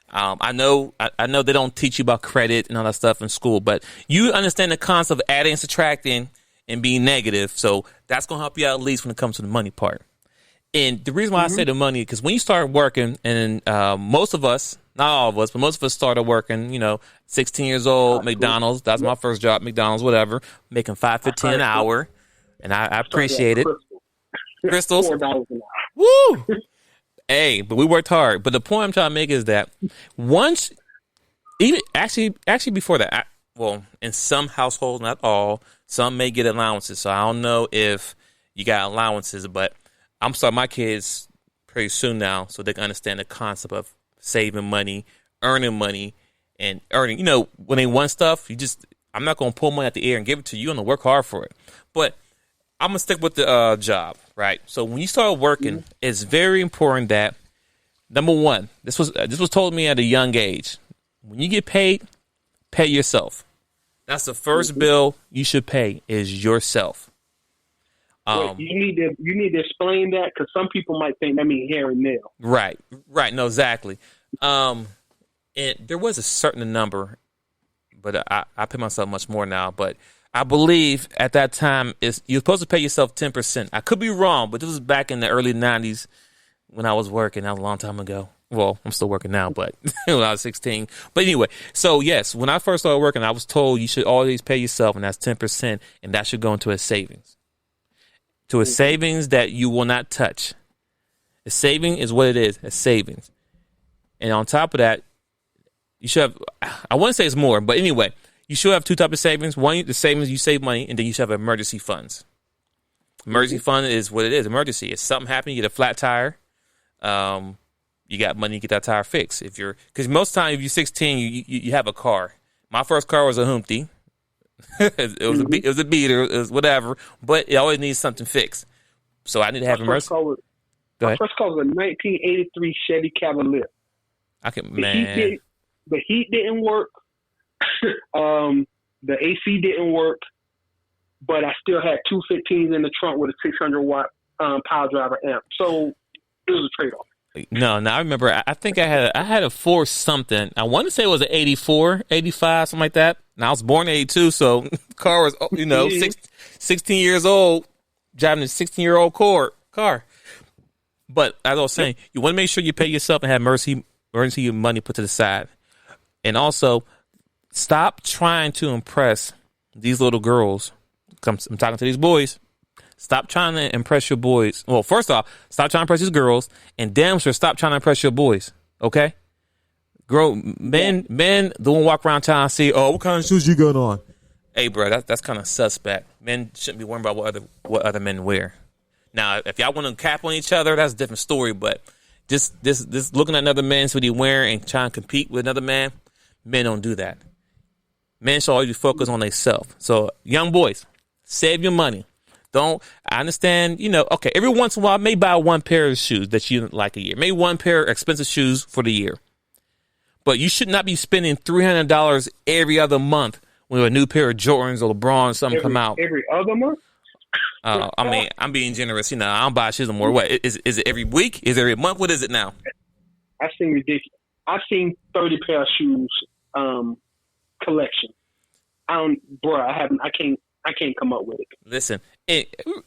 I know they don't teach you about credit and all that stuff in school, but you understand the concept of adding and subtracting and being negative. So that's going to help you out at least when it comes to the money part. And the reason why I say the money, because when you start working, and most of us, not all of us, but most of us started working, 16 years old, McDonald's. That's my first job, McDonald's, whatever, making $5.15 an hour. And I appreciate it. Crystals. $4 an hour. Woo! Hey, but we worked hard. But the point I'm trying to make is that once, even actually before that, in some households, not all, some may get allowances. So I don't know if you got allowances, but I'm starting my kids pretty soon now, so they can understand the concept of saving money, and earning. When they want stuff, I'm not going to pull money out the air and give it to you. You're going to work hard for it. But I'm going to stick with the job, right? So when you start working, it's very important that, number one, this was told me at a young age. When you get paid, pay yourself. That's the first bill you should pay, is yourself. You need to explain that, because some people might think that means hair and nail. Right. No, exactly. And there was a certain number, but I pay myself much more now. But I believe at that time you're supposed to pay yourself 10%. I could be wrong, but this was back in the early 90s when I was working. That was a long time ago. Well, I'm still working now, but when I was 16. But anyway, so yes, when I first started working, I was told you should always pay yourself, and that's 10%, and that should go into a savings. To a savings that you will not touch. A saving is what it is, a savings. And on top of that, you should have, I wouldn't say it's more, but anyway, you should have two types of savings. One, the savings, you save money, and then you should have emergency funds. Emergency fund is what it is, emergency. If something happened, you get a flat tire, you got money to get that tire fixed. Because most time, if you're 16, you have a car. My first car was a Humpty. It was a beater, it was whatever, but it always needs something fixed. So I need to have emergency. My first car was a 1983 Chevy Cavalier. The heat didn't work. The AC didn't work, but I still had two 15s in the trunk with a 600 watt power driver amp. So it was a trade off. No, I remember. I think I had a 4 something. I want to say it was an 84, 85, something like that. And I was born in 82, so car was 16 years old, driving a 16-year-old car. But as I was saying, you want to make sure you pay yourself and have emergency money put to the side. And also, stop trying to impress these little girls. I'm talking to these boys. Stop trying to impress your boys. Well, first off, stop trying to impress these girls, and damn sure stop trying to impress your boys. Okay? Men don't walk around town and say, "Oh, what kind of shoes you got on?" Hey, bro, that's kind of suspect. Men shouldn't be worrying about what other men wear. Now, if y'all want to cap on each other, that's a different story. But just looking at another man's what he wearing and trying to compete with another man, men don't do that. Men should always focus on themselves. So, young boys, save your money. I understand, okay, every once in a while, maybe buy one pair of shoes that you like a year. Maybe one pair of expensive shoes for the year. But you should not be spending $300 every other month when a new pair of Jordans or LeBron or something come out. Every other month? I'm being generous. I don't buy shoes no more. What, is it every week? Is it every month? What is it now? I've seen ridiculous. I've seen 30 pair of shoes collection. I can't come up with it. Listen, and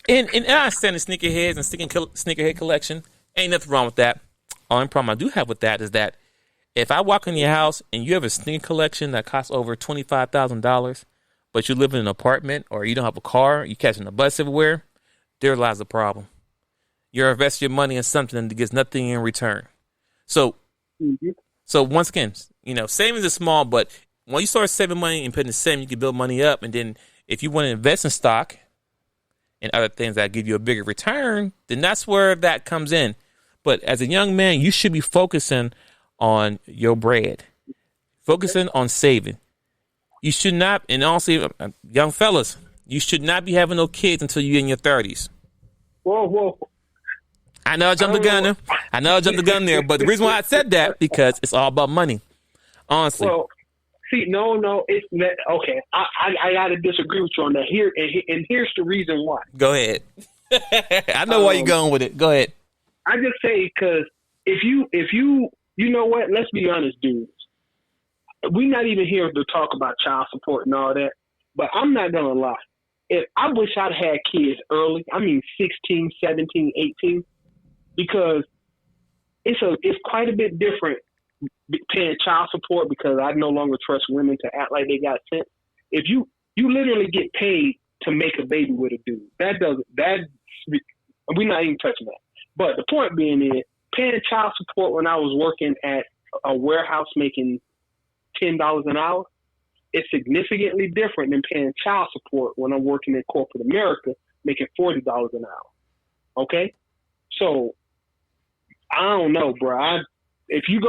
I understand the sneakerheads and sneakerhead collection. Ain't nothing wrong with that. Only problem I do have with that is that if I walk in your house and you have a sneaker collection that costs over $25,000, but you live in an apartment or you don't have a car, you're catching a bus everywhere, there lies the problem. You're investing your money in something that gets nothing in return. So once again, savings is small, but when you start saving money and putting the savings, you can build money up. And then if you want to invest in stock and other things that give you a bigger return, then that's where that comes in. But as a young man, you should be focusing on your bread, focusing on saving. You should not, and also, young fellas, you should not be having no kids until you're in your 30s. Whoa. I know I jumped the gun there, but the reason why I said that because it's all about money. Honestly. Well, see, no, it's that, okay. I gotta disagree with you on that. Here's the reason why. Go ahead. I know why you're going with it. Go ahead. I just say because if you know what? Let's be honest, dudes. We're not even here to talk about child support and all that. But I'm not gonna lie. If I wish I'd had kids early. I mean, 16, 17, 18, because it's quite a bit different paying child support because I no longer trust women to act like they got sense. If you literally get paid to make a baby with a dude, we're not even touching that. But the point being is, paying child support when I was working at a warehouse making $10 an hour, it's significantly different than paying child support when I'm working in corporate America making $40 an hour. Okay, so I don't know, bro. If you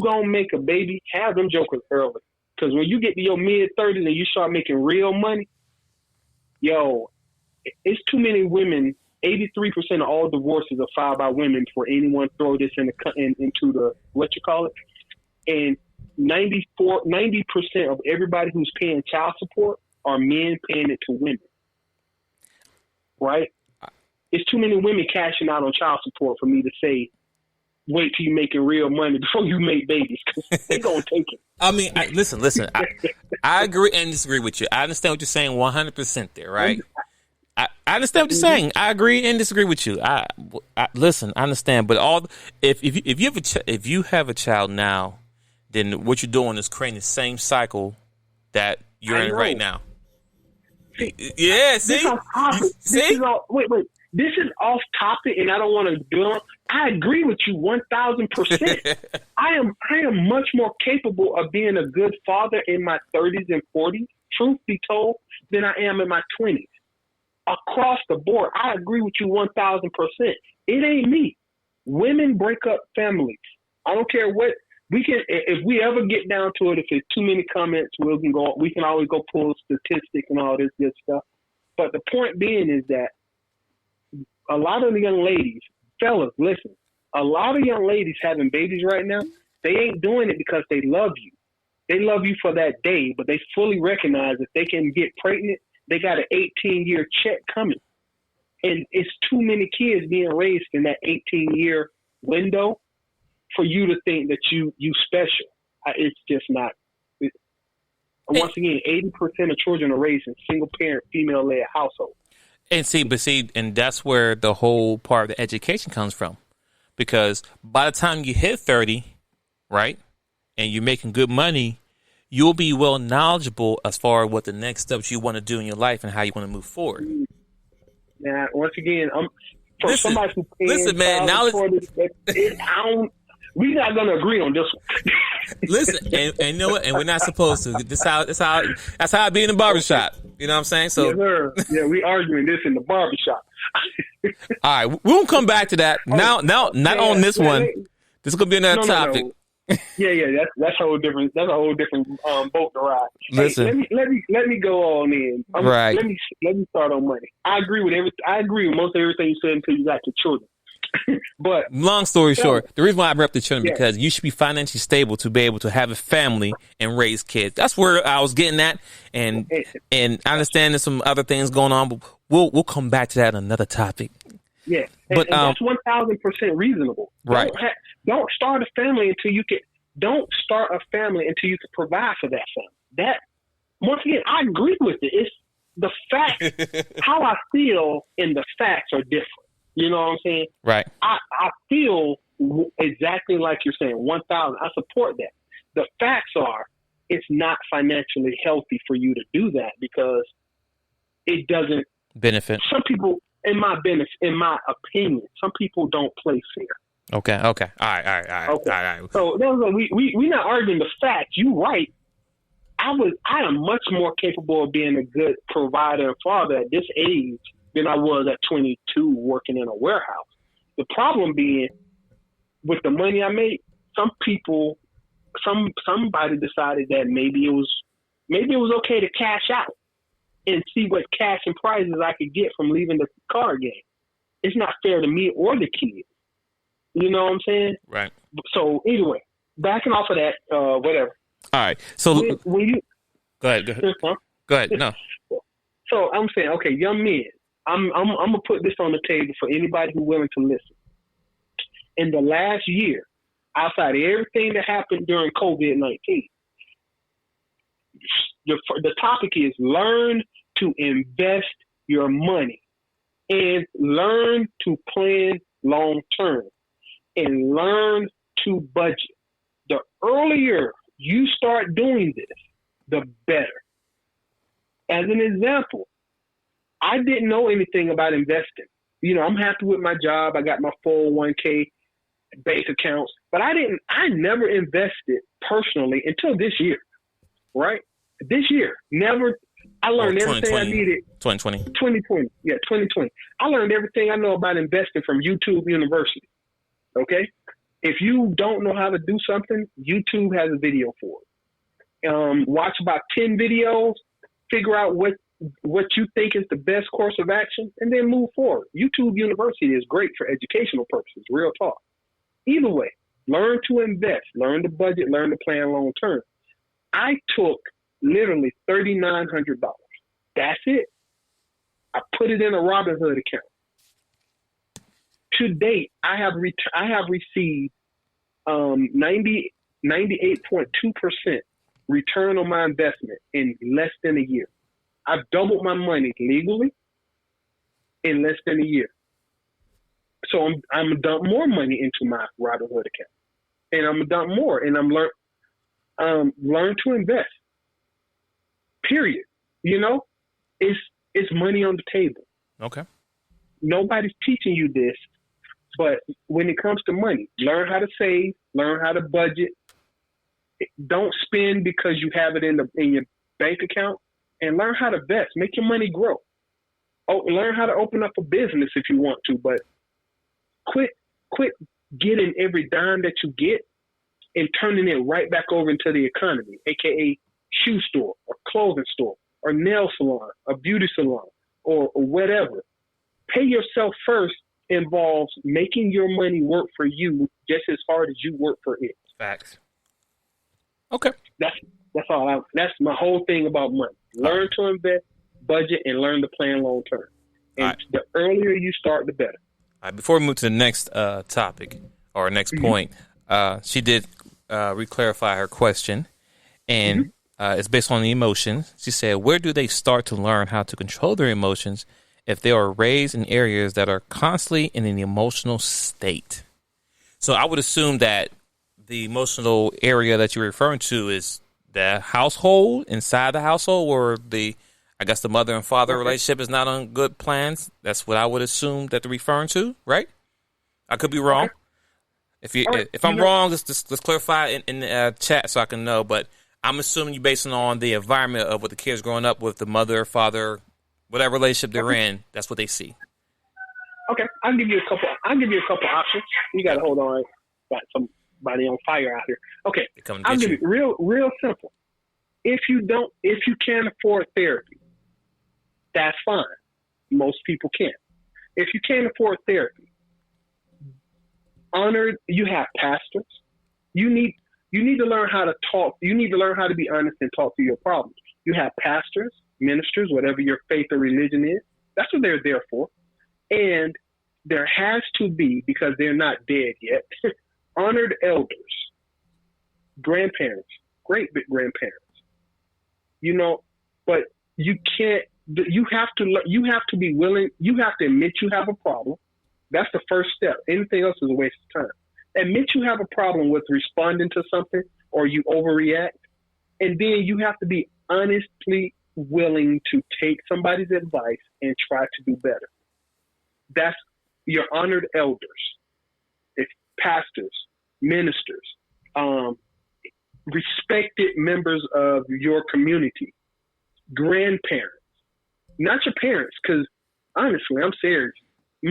gonna make a baby, have them jokers early, because when you get to your mid-30s and you start making real money, yo, it's too many women. 83% of all divorces are filed by women before anyone throw this into the what you call it, and 90% of everybody who's paying child support are men paying it to women. Right? It's too many women cashing out on child support for me to say, wait till you making real money before you make babies, because they're going to take it. I mean, listen, I agree and disagree with you. I understand what you're saying 100% there, right? I understand what you're saying. I agree and disagree with you. I listen, I understand, but if you have a child now, then what you're doing is creating the same cycle that you're in right now. See, Wait. This is off topic, and I don't want to do it. I agree with you 1,000%. I am much more capable of being a good father in my 30s and 40s, truth be told, than I am in my 20s. Across the board, I agree with you 1,000%. It ain't me. Women break up families. I don't care what we can. If we ever get down to it, if it's too many comments, we can always go pull statistics and all this good stuff. But the point being is that a lot of the young ladies, fellas, listen, a lot of young ladies having babies right now, they ain't doing it because they love you. They love you for that day, but they fully recognize if they can get pregnant, they got an 18-year check coming. And it's too many kids being raised in that 18-year window for you to think that you special. It's just not. Once again, 80% of children are raised in single-parent, female-led households. And that's where the whole part of the education comes from. Because by the time you hit 30, right, and you're making good money, you'll be well knowledgeable as far as what the next steps you want to do in your life and how you want to move forward. Yeah, once again, somebody who listen, man, knowledge. We're not going to agree on this one. Listen, and you know what? And we're not supposed to. That's how I be in the barbershop. You know what I'm saying? So, yes, sir. Yeah, we arguing this in the barbershop. All right, we'll come back to that. Not on this one. This is gonna be another topic. No. Yeah. That's a whole different. That's a whole different boat to ride. Listen, hey, let me go on in. Right. Let me start on money. I agree with most everything you said until you got to children. But long story short, the reason why I brought up the children because you should be financially stable to be able to have a family and raise kids. That's where I was getting at, and I understand there's some other things going on, but we'll come back to that in another topic. Yeah, but that's 1,000% reasonable. Right. Don't start a family until you can. Don't start a family until you can provide for that family. That once again, I agree with it. It's the fact how I feel and the facts are different. You know what I'm saying? Right. I feel exactly like you're saying, 1,000. I support that. The facts are it's not financially healthy for you to do that because it doesn't benefit. Some people, in my opinion, some people don't play fair. Okay. All right. So we're not arguing the facts. You're right. I am much more capable of being a good provider and father at this age than I was at 22 working in a warehouse. The problem being with the money I made, somebody decided that maybe it was okay to cash out and see what cash and prizes I could get from leaving the card game. it's not fair to me or the kids. You know what I'm saying? Right. So anyway, backing off of that, whatever. All right. So when you go ahead. Go ahead. No. So I'm saying, okay, young men, I'm gonna put this on the table for anybody who's willing to listen. In the last year, outside of everything that happened during COVID-19, the topic is learn to invest your money and learn to plan long term and learn to budget. The earlier you start doing this, the better. As an example, I didn't know anything about investing. I'm happy with my job. I got my 401k bank accounts, but I never invested personally until this year, right? This year, never. I learned everything I needed. 2020. 2020. Yeah, 2020. I learned everything I know about investing from YouTube University. Okay? If you don't know how to do something, YouTube has a video for it. Watch about 10 videos, figure out what you think is the best course of action, and then move forward. YouTube University is great for educational purposes, real talk. Either way, learn to invest, learn to budget, learn to plan long term. I took literally $3,900. That's it. I put it in a Robinhood account. To date, I have received 98.2% return on my investment in less than a year. I've doubled my money legally in less than a year. So I'm gonna dump more money into my Robinhood account, and I'm gonna dump more, and I'm learn to invest. Period. It's money on the table. Okay. Nobody's teaching you this, but when it comes to money, learn how to save, learn how to budget. Don't spend because you have it in your bank account, and learn how to invest. Make your money grow. Learn how to open up a business if you want to, but quit getting every dime that you get and turning it right back over into the economy, aka shoe store or clothing store or nail salon or beauty salon or whatever. Pay yourself first involves making your money work for you just as hard as you work for it. Facts. Okay. That's all. That's my whole thing about money. Learn to invest, budget, and learn to plan long term. And the earlier you start, the better. All right, before we move to the next topic or next point, she did re-clarify her question, and it's based on the emotions. She said, where do they start to learn how to control their emotions if they are raised in areas that are constantly in an emotional state? So I would assume that the emotional area that you're referring to is the household, inside the household, or the mother and father relationship is not on good plans. That's what I would assume that they're referring to, right? I could be wrong. Okay. If I'm wrong, let's clarify in the chat so I can know. But I'm assuming you basing on the environment of what the kids growing up with, the mother, father, whatever relationship they're in. That's what they see. Okay, I'll give you a couple options. You got to hold on. Got somebody on fire out here. Okay, I'll give you real simple. If you can't afford therapy, that's fine. Most people can. If you can't afford therapy, you have pastors. You need to learn how to talk. You need to learn how to be honest and talk through your problems. You have pastors, ministers, whatever your faith or religion is. That's what they're there for. And there has to be, because they're not dead yet, honored elders, grandparents, great-grandparents. But you can't. You have to be willing. You have to admit you have a problem. That's the first step. Anything else is a waste of time. Admit you have a problem with responding to something or you overreact, and then you have to be honestly willing to take somebody's advice and try to do better. That's your honored elders, it's pastors, ministers, respected members of your community, grandparents, not your parents, because honestly, I'm serious. A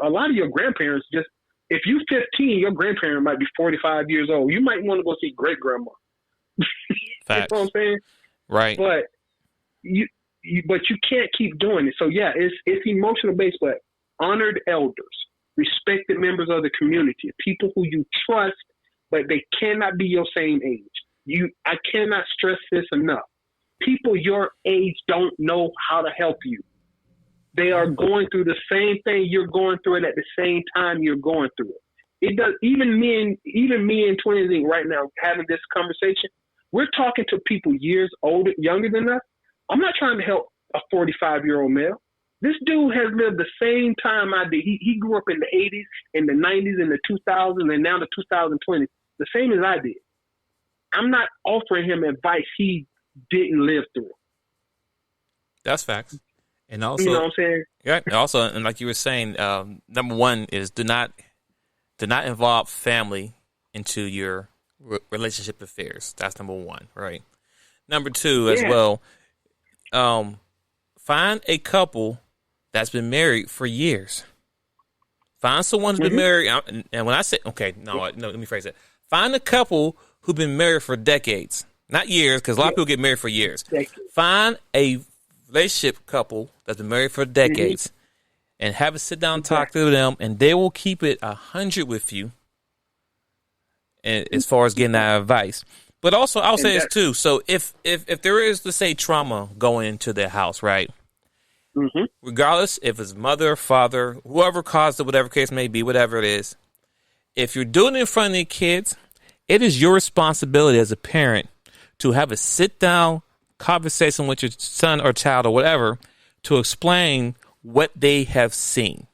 lot of your grandparents if you're 15, your grandparent might be 45 years old. You might want to go see great grandma. Facts. You know what I'm saying? Right. But you can't keep doing it. So yeah, it's emotional based, but honored elders, respected members of the community, people who you trust, but they cannot be your same age. I cannot stress this enough. People your age don't know how to help you. They are going through the same thing you're going through it at the same time you're going through it. It does. Even me and twinsinc right now having this conversation, we're talking to people years younger than us. I'm not trying to help a 45-year-old male. This dude has lived the same time I did. He grew up in the 80s, in the 90s, in the 2000s, and now the 2020s, the same as I did. I'm not offering him advice he didn't live through. That's facts. And also, you know what I'm saying? Yeah. Also, and like you were saying, number one is do not involve family into your relationship affairs. That's number one, right? Number two, as well, find a couple that's been married for years. Find someone who's been married, and when I say, let me rephrase it. Find a couple who've been married for decades, not years, because a lot of people get married for years. Find a relationship couple that's been married for decades and have a sit down talk to them, and they will keep it 100 with you and as far as getting that advice. But also, I'll say this too. So if there is, let's say, trauma going into their house, right? Regardless if it's mother, father, whoever caused it, whatever case may be, whatever it is, if you're doing it in front of the kids, it is your responsibility as a parent to have a sit down conversation with your son or child or whatever to explain what they have seen.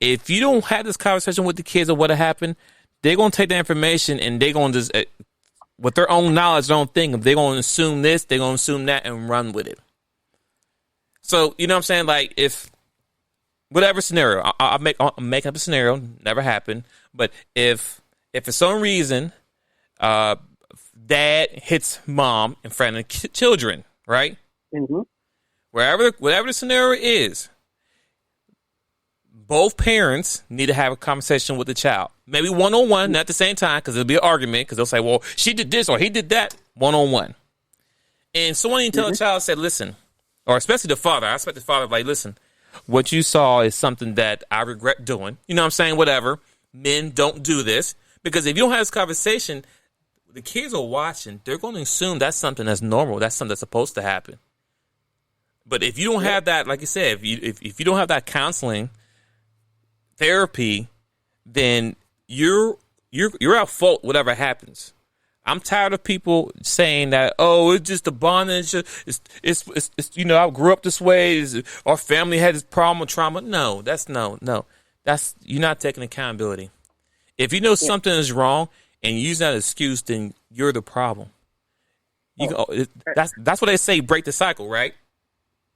If you don't have this conversation with the kids or what happened, they're going to take the information and they're going to just, with their own knowledge, their own thing, if they're going to assume this, they're going to assume that and run with it. So, you know what I'm saying? Like, if whatever scenario, I'm making up a scenario, never happened, but if for some reason, dad hits mom in front of children, right? Whatever the scenario is, both parents need to have a conversation with the child. Maybe one-on-one, not at the same time, because there'll be an argument, because they'll say, well, she did this or he did that, one-on-one. And someone need to tell the child, say, listen, or especially the father. I expect the father, like, listen, what you saw is something that I regret doing. You know what I'm saying? Whatever. Men don't do this. Because if you don't have this conversation, the kids are watching. They're going to assume that's something that's normal. That's something that's supposed to happen. But if you don't have that, like you said, if you don't have that counseling, therapy, then you're at fault whatever happens. I'm tired of people saying that, oh, it's just a bond. It's you know, I grew up this way. Our family had this problem with trauma. No. That's you're not taking accountability. If you know something is wrong and you use that excuse, then you're the problem. That's what they say. Break the cycle, right?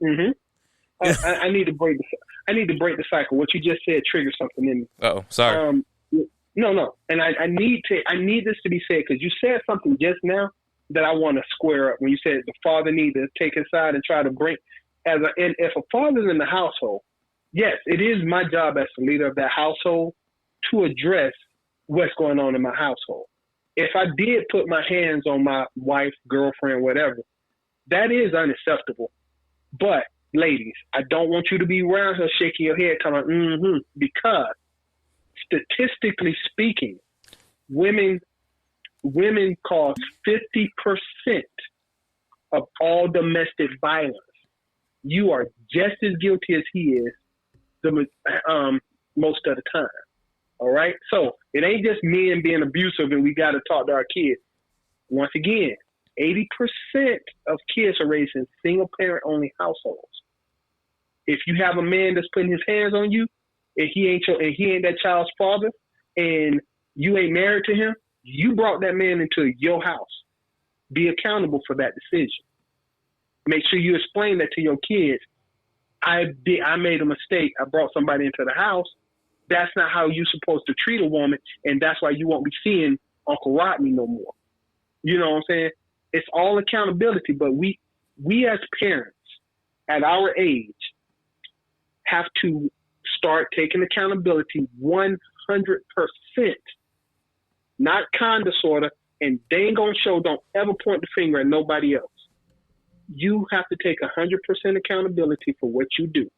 I need to break the cycle. What you just said triggered something in me. Oh, sorry. No, and I need this to be said because you said something just now that I want to square up. When you said the father needs to take his side and try to bring, and if a father's in the household, yes, it is my job as the leader of that household to address what's going on in my household. If I did put my hands on my wife, girlfriend, whatever, that is unacceptable. But ladies, I don't want you to be around her shaking your head, kind of because statistically speaking, women cause 50% of all domestic violence. You are just as guilty as he is most of the time. All right? So it ain't just men being abusive and we got to talk to our kids. Once again, 80% of kids are raised in single-parent-only households. If you have a man that's putting his hands on you, and he ain't that child's father, and you ain't married to him, you brought that man into your house. Be accountable for that decision. Make sure you explain that to your kids. I made a mistake. I brought somebody into the house. That's not how you're supposed to treat a woman, and that's why you won't be seeing Uncle Rodney no more. You know what I'm saying? It's all accountability, but we as parents at our age have to start taking accountability 100%, not kind of, sort of, and they ain't gonna show, don't ever point the finger at nobody else. You have to take 100% accountability for what you do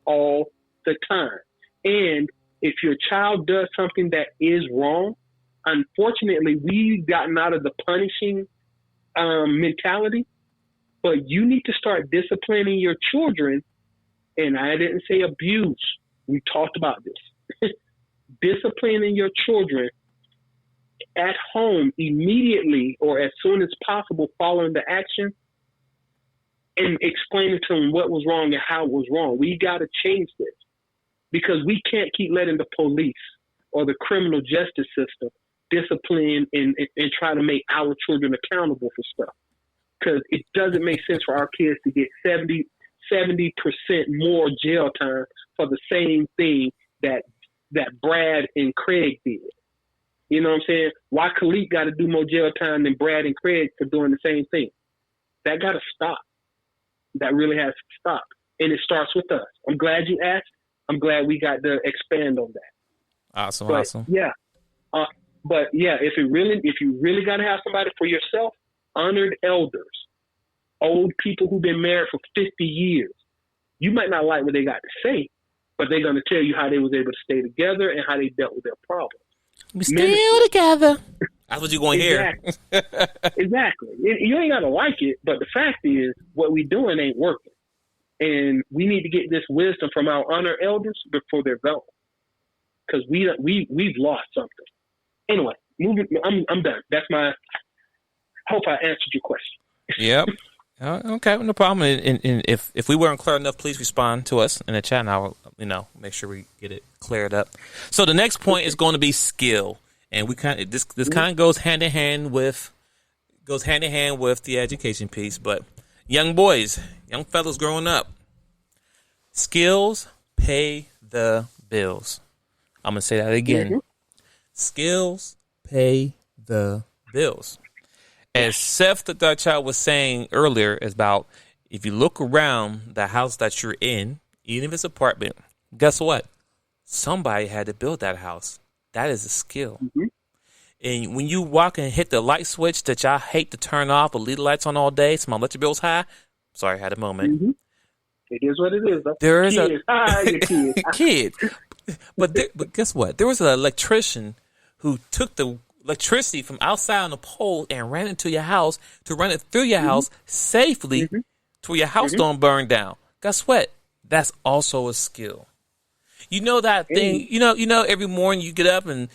all the time. And if your child does something that is wrong, unfortunately, we've gotten out of the punishing mentality, but you need to start disciplining your children. And I didn't say abuse. We talked about this. Disciplining your children at home immediately or as soon as possible following the action, and explaining to them what was wrong and how it was wrong. We got to change this, because we can't keep letting the police or the criminal justice system discipline and try to make our children accountable for stuff. Because it doesn't make sense for our kids to get 70% more jail time for the same thing that Brad and Craig did. You know what I'm saying? Why Khalid got to do more jail time than Brad and Craig for doing the same thing? That got to stop. That really has to stop. And it starts with us. I'm glad you asked. I'm glad we got to expand on that. Awesome. Yeah. But yeah, if you really got to have somebody for yourself, honored elders, old people who've been married for 50 years. You might not like what they got to say, but they're going to tell you how they was able to stay together and how they dealt with their problems. We still together. That's what you're going to hear. Exactly. You ain't got to like it, but the fact is, what we doing ain't working. And we need to get this wisdom from our honored elders before they're gone. Because we've lost something. Anyway, moving. I'm done. That's my. Hope I answered your question. Yep. Okay, no problem. And if we weren't clear enough, please respond to us in the chat, and I'll make sure we get it cleared up. So the next point is going to be skill, and we this kind of goes hand in hand with the education piece. But young boys, young fellas growing up, skills pay the bills. I'm gonna say that again. Mm-hmm. Skills pay the bills. As Seth the DaChop was saying earlier, is about if you look around the house that you're in, even if it's an apartment, guess what? Somebody had to build that house. That is a skill. Mm-hmm. And when you walk and hit the light switch that y'all hate to turn off but leave the lights on all day, so my electric bill's high. Sorry, I had a moment. Mm-hmm. It is what it is. There is kids. But guess what? There was an electrician who took the electricity from outside on the pole and ran into your house to run it through your house safely to where your house don't burn down. Guess what? That's also a skill. You know that thing, you know, every morning you get up and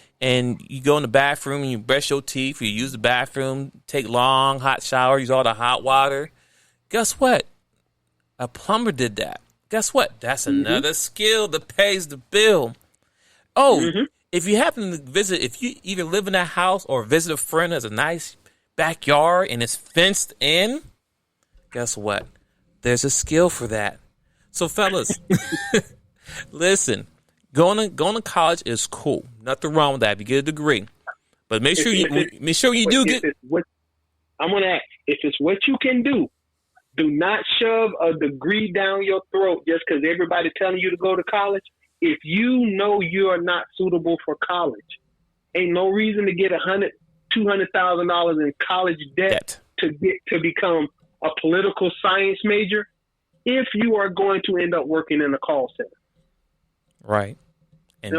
you go in the bathroom and you brush your teeth, you use the bathroom, take long hot shower, use all the hot water. Guess what? A plumber did that. Guess what? That's another skill that pays the bill. Oh, if you happen to visit, if you either live in that house or visit a friend that has a nice backyard and it's fenced in, guess what? There's a skill for that. So, fellas, listen, going to college is cool. Nothing wrong with that if you get a degree. But make sure you do get. I'm going to ask, if it's what you can do not shove a degree down your throat just because everybody's telling you to go to college. If you know you are not suitable for college, ain't no reason to get $200,000 in college debt to become a political science major if you are going to end up working in a call center. Right. And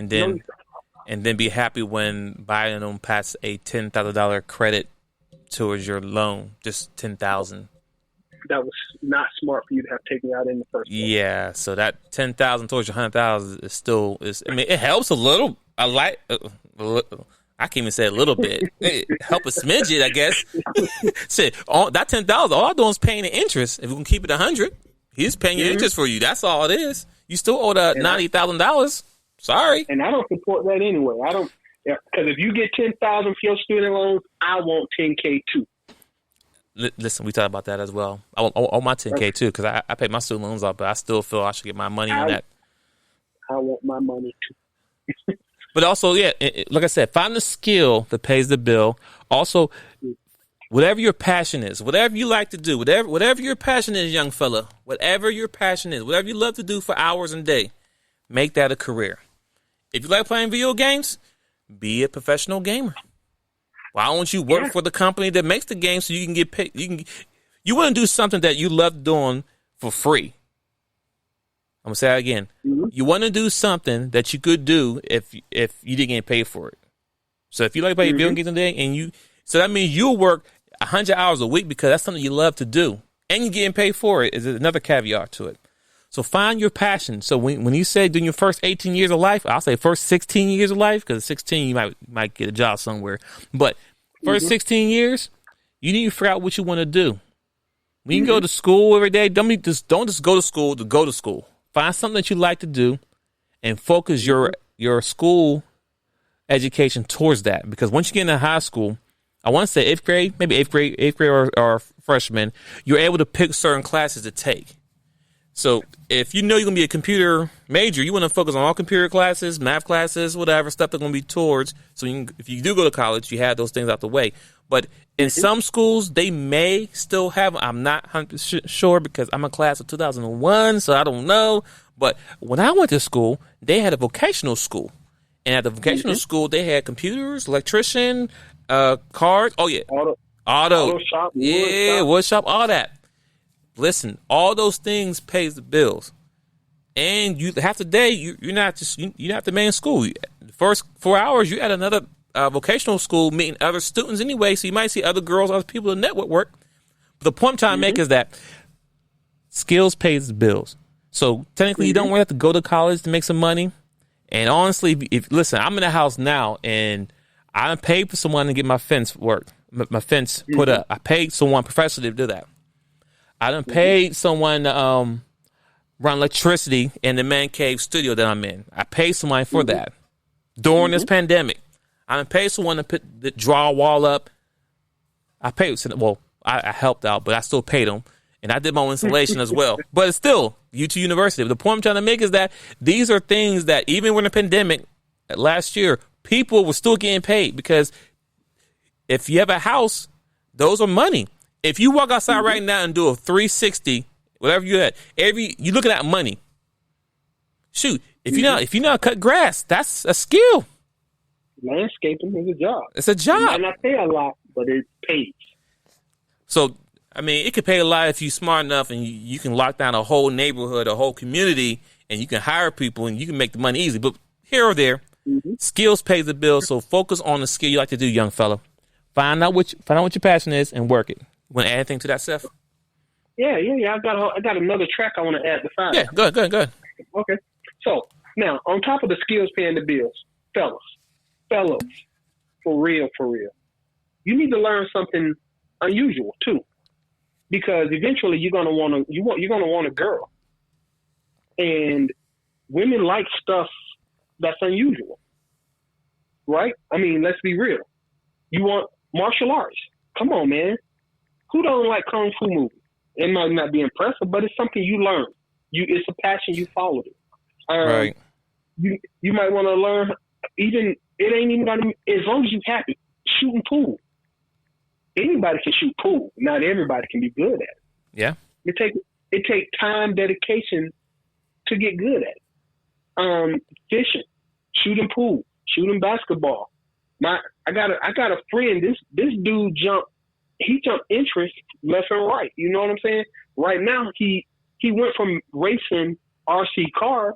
then be happy when Biden passes a $10,000 credit towards your loan, just $10,000. That was not smart for you to have taken out in the first place. Yeah, so that $10,000 towards your $100,000 is still is. I mean, it helps a little. I can't even say a little bit. It help a smidget, I guess. Shit, that $10,000, all I'm doing is paying the interest. If we can keep it $100, he's paying your interest for you. That's all it is. You still owe the $90,000. Sorry. And I don't support that anyway. I don't, because if you get $10,000 for your student loans, I want $10K too. Listen, we talked about that as well. I want my $10K too because I paid my student loans off, but I still feel I should get my money on that. I want my money too. But also, yeah, like I said, find the skill that pays the bill. Also, whatever your passion is, whatever you like to do, whatever your passion is, young fella, whatever your passion is, whatever you love to do for hours a day, make that a career. If you like playing video games, be a professional gamer. Why don't you work for the company that makes the game so you can get paid? You want to do something that you love doing for free. I'm gonna say that again. Mm-hmm. You want to do something that you could do if you didn't get paid for it. So if you like to play video games today, and so that means you'll work 100 hours a week because that's something you love to do, and you're getting paid for it. Is another caveat to it. So find your passion. So when you say during your first 18 years of life, I'll say first 16 years of life, because at 16 you might get a job somewhere. But first 16 years, you need to figure out what you want to do. When you go to school every day, don't just go to school to go to school. Find something that you like to do, and focus your school education towards that. Because once you get into high school, I want to say eighth grade or freshman, you're able to pick certain classes to take. So if you know you're going to be a computer major, you want to focus on all computer classes, math classes, whatever stuff they're going to be towards. So if you do go to college, you have those things out the way. But in some schools, they may still have, I'm not 100% sure because I'm a class of 2001, so I don't know. But when I went to school, they had a vocational school. And at the vocational school, they had computers, electrician, cars. Oh, yeah. Auto shop. Yeah, wood shop, all that. Listen, all those things pays the bills, and half the day you're not the main school. The first 4 hours you're at another vocational school meeting other students anyway, so you might see other girls, other people in network work. But the point I'm trying to make is that skills pays the bills. So technically, you don't really have to go to college to make some money. And honestly, listen, I'm in a house now, and I paid for someone to get my fence worked, my fence put up. I paid someone professionally to do that. I done paid someone to run electricity in the man cave studio that I'm in. I paid someone for that during this pandemic. I done paid someone to draw a wall up. I helped out, but I still paid them. And I did my own installation as well. But it's still UT University. But the point I'm trying to make is that these are things that even when the pandemic last year, people were still getting paid, because if you have a house, those are money. If you walk outside right now and do a 360, whatever you at, you're looking at money. Shoot, if you know cut grass, that's a skill. Landscaping is a job. It's a job. It might not pay a lot, but it pays. So, I mean, it could pay a lot if you're smart enough and you can lock down a whole neighborhood, a whole community, and you can hire people and you can make the money easy. But here or there, skills pays the bill. So focus on the skill you like to do, young fella. Find out what your passion is and work it. Want to add anything to that, Seth? Yeah. I got another track I want to add besides. Yeah, go ahead. Okay. So now, on top of the skills paying the bills, fellas, for real, you need to learn something unusual too, because eventually you're gonna want a girl, and women like stuff that's unusual, right? I mean, let's be real. You want martial arts? Come on, man. Who don't like kung fu movies? It might not be impressive, but it's something you learn. It's a passion, you followed it. Right. You might want to learn. It ain't even gonna. As long as you're happy, shooting pool. Anybody can shoot pool. Not everybody can be good at it. Yeah. It take time, dedication to get good at it. Fishing, shooting pool, shooting basketball. I got a friend. This dude jumped interest left and right. You know what I'm saying? Right now he went from racing RC cars,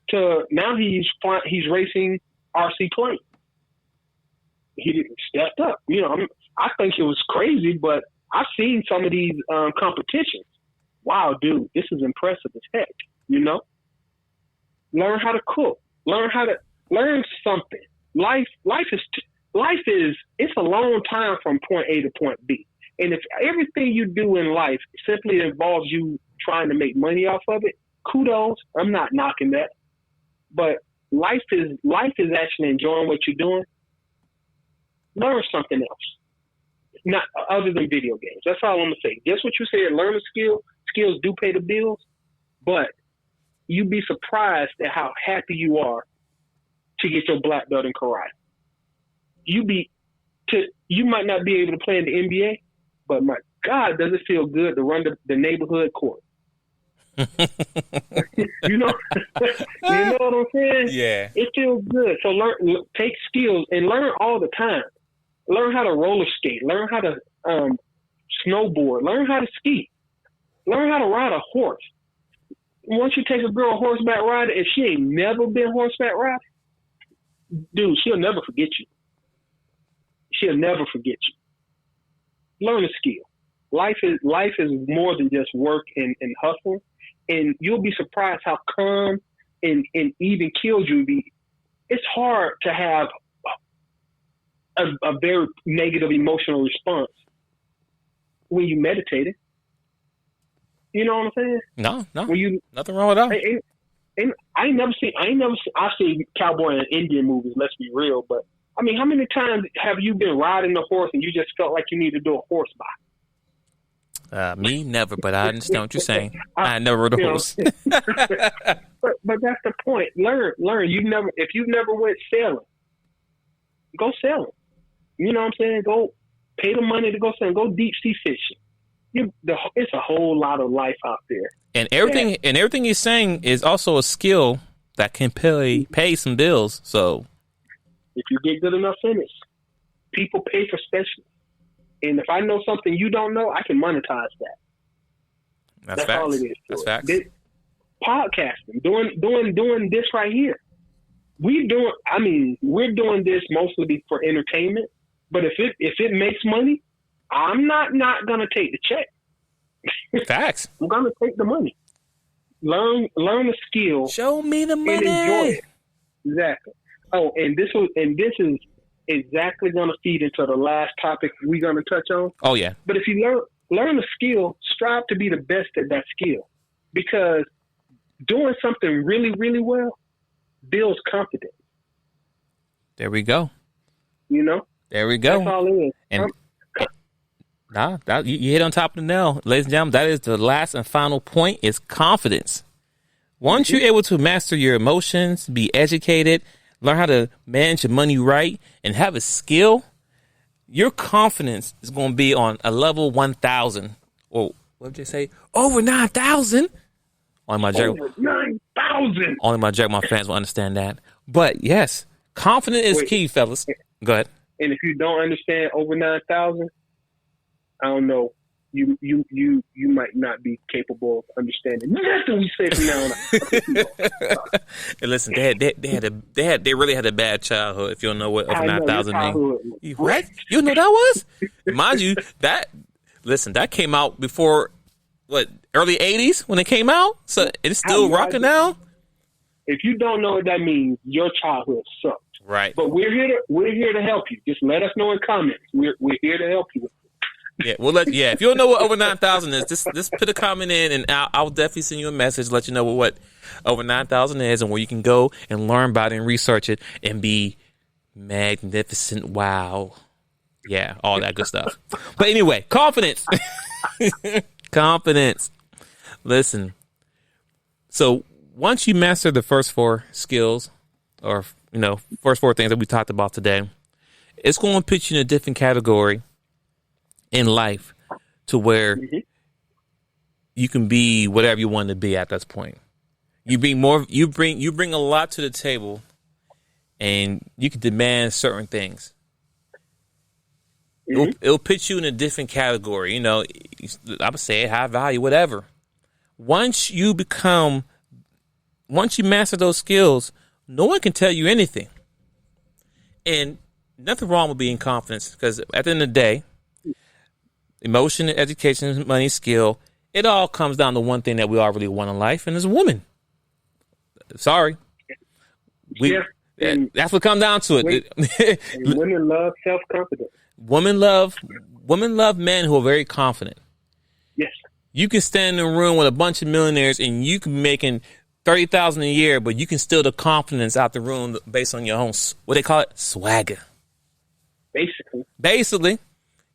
to now he's racing RC planes. He stepped up. I think it was crazy, but I've seen some of these competitions. Wow, dude, this is impressive as heck. Learn how to cook. Learn something. Life is it's a long time from point A to point B. And if everything you do in life simply involves you trying to make money off of it, kudos. I'm not knocking that. But life is actually enjoying what you're doing. Learn something else, not other than video games. That's all I'm gonna say. Just what you said. Learn a skill. Skills do pay the bills, but you'd be surprised at how happy you are to get your black belt in karate. You might not be able to play in the NBA, but my God, does it feel good to run the neighborhood court? You know what I'm saying? Yeah. It feels good. So take skills and learn all the time. Learn how to roller skate. Learn how to snowboard. Learn how to ski. Learn how to ride a horse. once you take a girl horseback riding, if she ain't never been horseback riding, dude, she'll never forget you. She'll never forget you. Learn a skill. Life is more than just work and hustle, and you'll be surprised how calm and even killed you'll be. It's hard to have a very negative emotional response when you meditated. You know what I'm saying? No. When you, nothing wrong with that. And I've seen cowboy and Indian movies, let's be real, but I mean, how many times have you been riding a horse and you just felt like you need to do a horse by? Me, never, but I understand what you're saying. I never rode a horse. but that's the point. Learn. If you've never went sailing, go sailing. You know what I'm saying? Go pay the money to go sailing. Go deep sea fishing. It's a whole lot of life out there. And everything you're saying is also a skill that can pay some bills. So if you get good enough in it, people pay for specialists. And if I know something you don't know, I can monetize that. That's facts. All it is. That's facts. Podcasting, doing this right here. We're doing this mostly for entertainment. But if it makes money, I'm not gonna take the check. Facts. I'm gonna take the money. Learn a skill. Show me the money. And enjoy it. Exactly. Oh, and this is exactly going to feed into the last topic we're going to touch on. Oh, yeah. But if you learn a skill, strive to be the best at that skill, because doing something really, really well builds confidence. There we go. You know? There we go. That's all it is. And you hit on top of the nail. Ladies and gentlemen, that is the last and final point, is confidence. Once you're able to master your emotions, be educated, learn how to manage your money right, and have a skill, your confidence is going to be on a level 1,000. Or what did you say? Over 9,000. Only my Jerk fans will understand that. But yes, confidence is key, fellas. Go ahead. And if you don't understand over 9,000, I don't know. You might not be capable of understanding nothing we say from now on. And listen, they really had a bad childhood. If you don't know what over 9,000 means, what you know that was, mind you, that came out before early 80s when it came out, so it's still rocking now. If you don't know what that means, your childhood sucked. Right. But we're here to help you. Just let us know in comments. We're here to help you. Yeah, if you don't know what over 9,000 is, just put a comment in, and I'll definitely send you a message, let you know what over 9,000 is, and where you can go and learn about it and research it and be magnificent. Wow. Yeah, all that good stuff. But anyway, confidence. Confidence. Listen. So once you master the first four skills, or first four things that we talked about today, it's going to put you in a different category in life, to where you can be whatever you want to be at this point. You bring a lot to the table, and you can demand certain things. It'll put you in a different category. I would say high value, whatever. Once you master those skills, no one can tell you anything. And nothing wrong with being confident, because at the end of the day, emotion, education, money, skill, it all comes down to one thing that we all really want in life, and it's a woman. Sorry. That's what comes down to it. Women love self-confidence. Women love men who are very confident. Yes. You can stand in a room with a bunch of millionaires and you can be making $30,000 a year, but you can steal the confidence out the room based on your own, what they call it, swagger. Basically.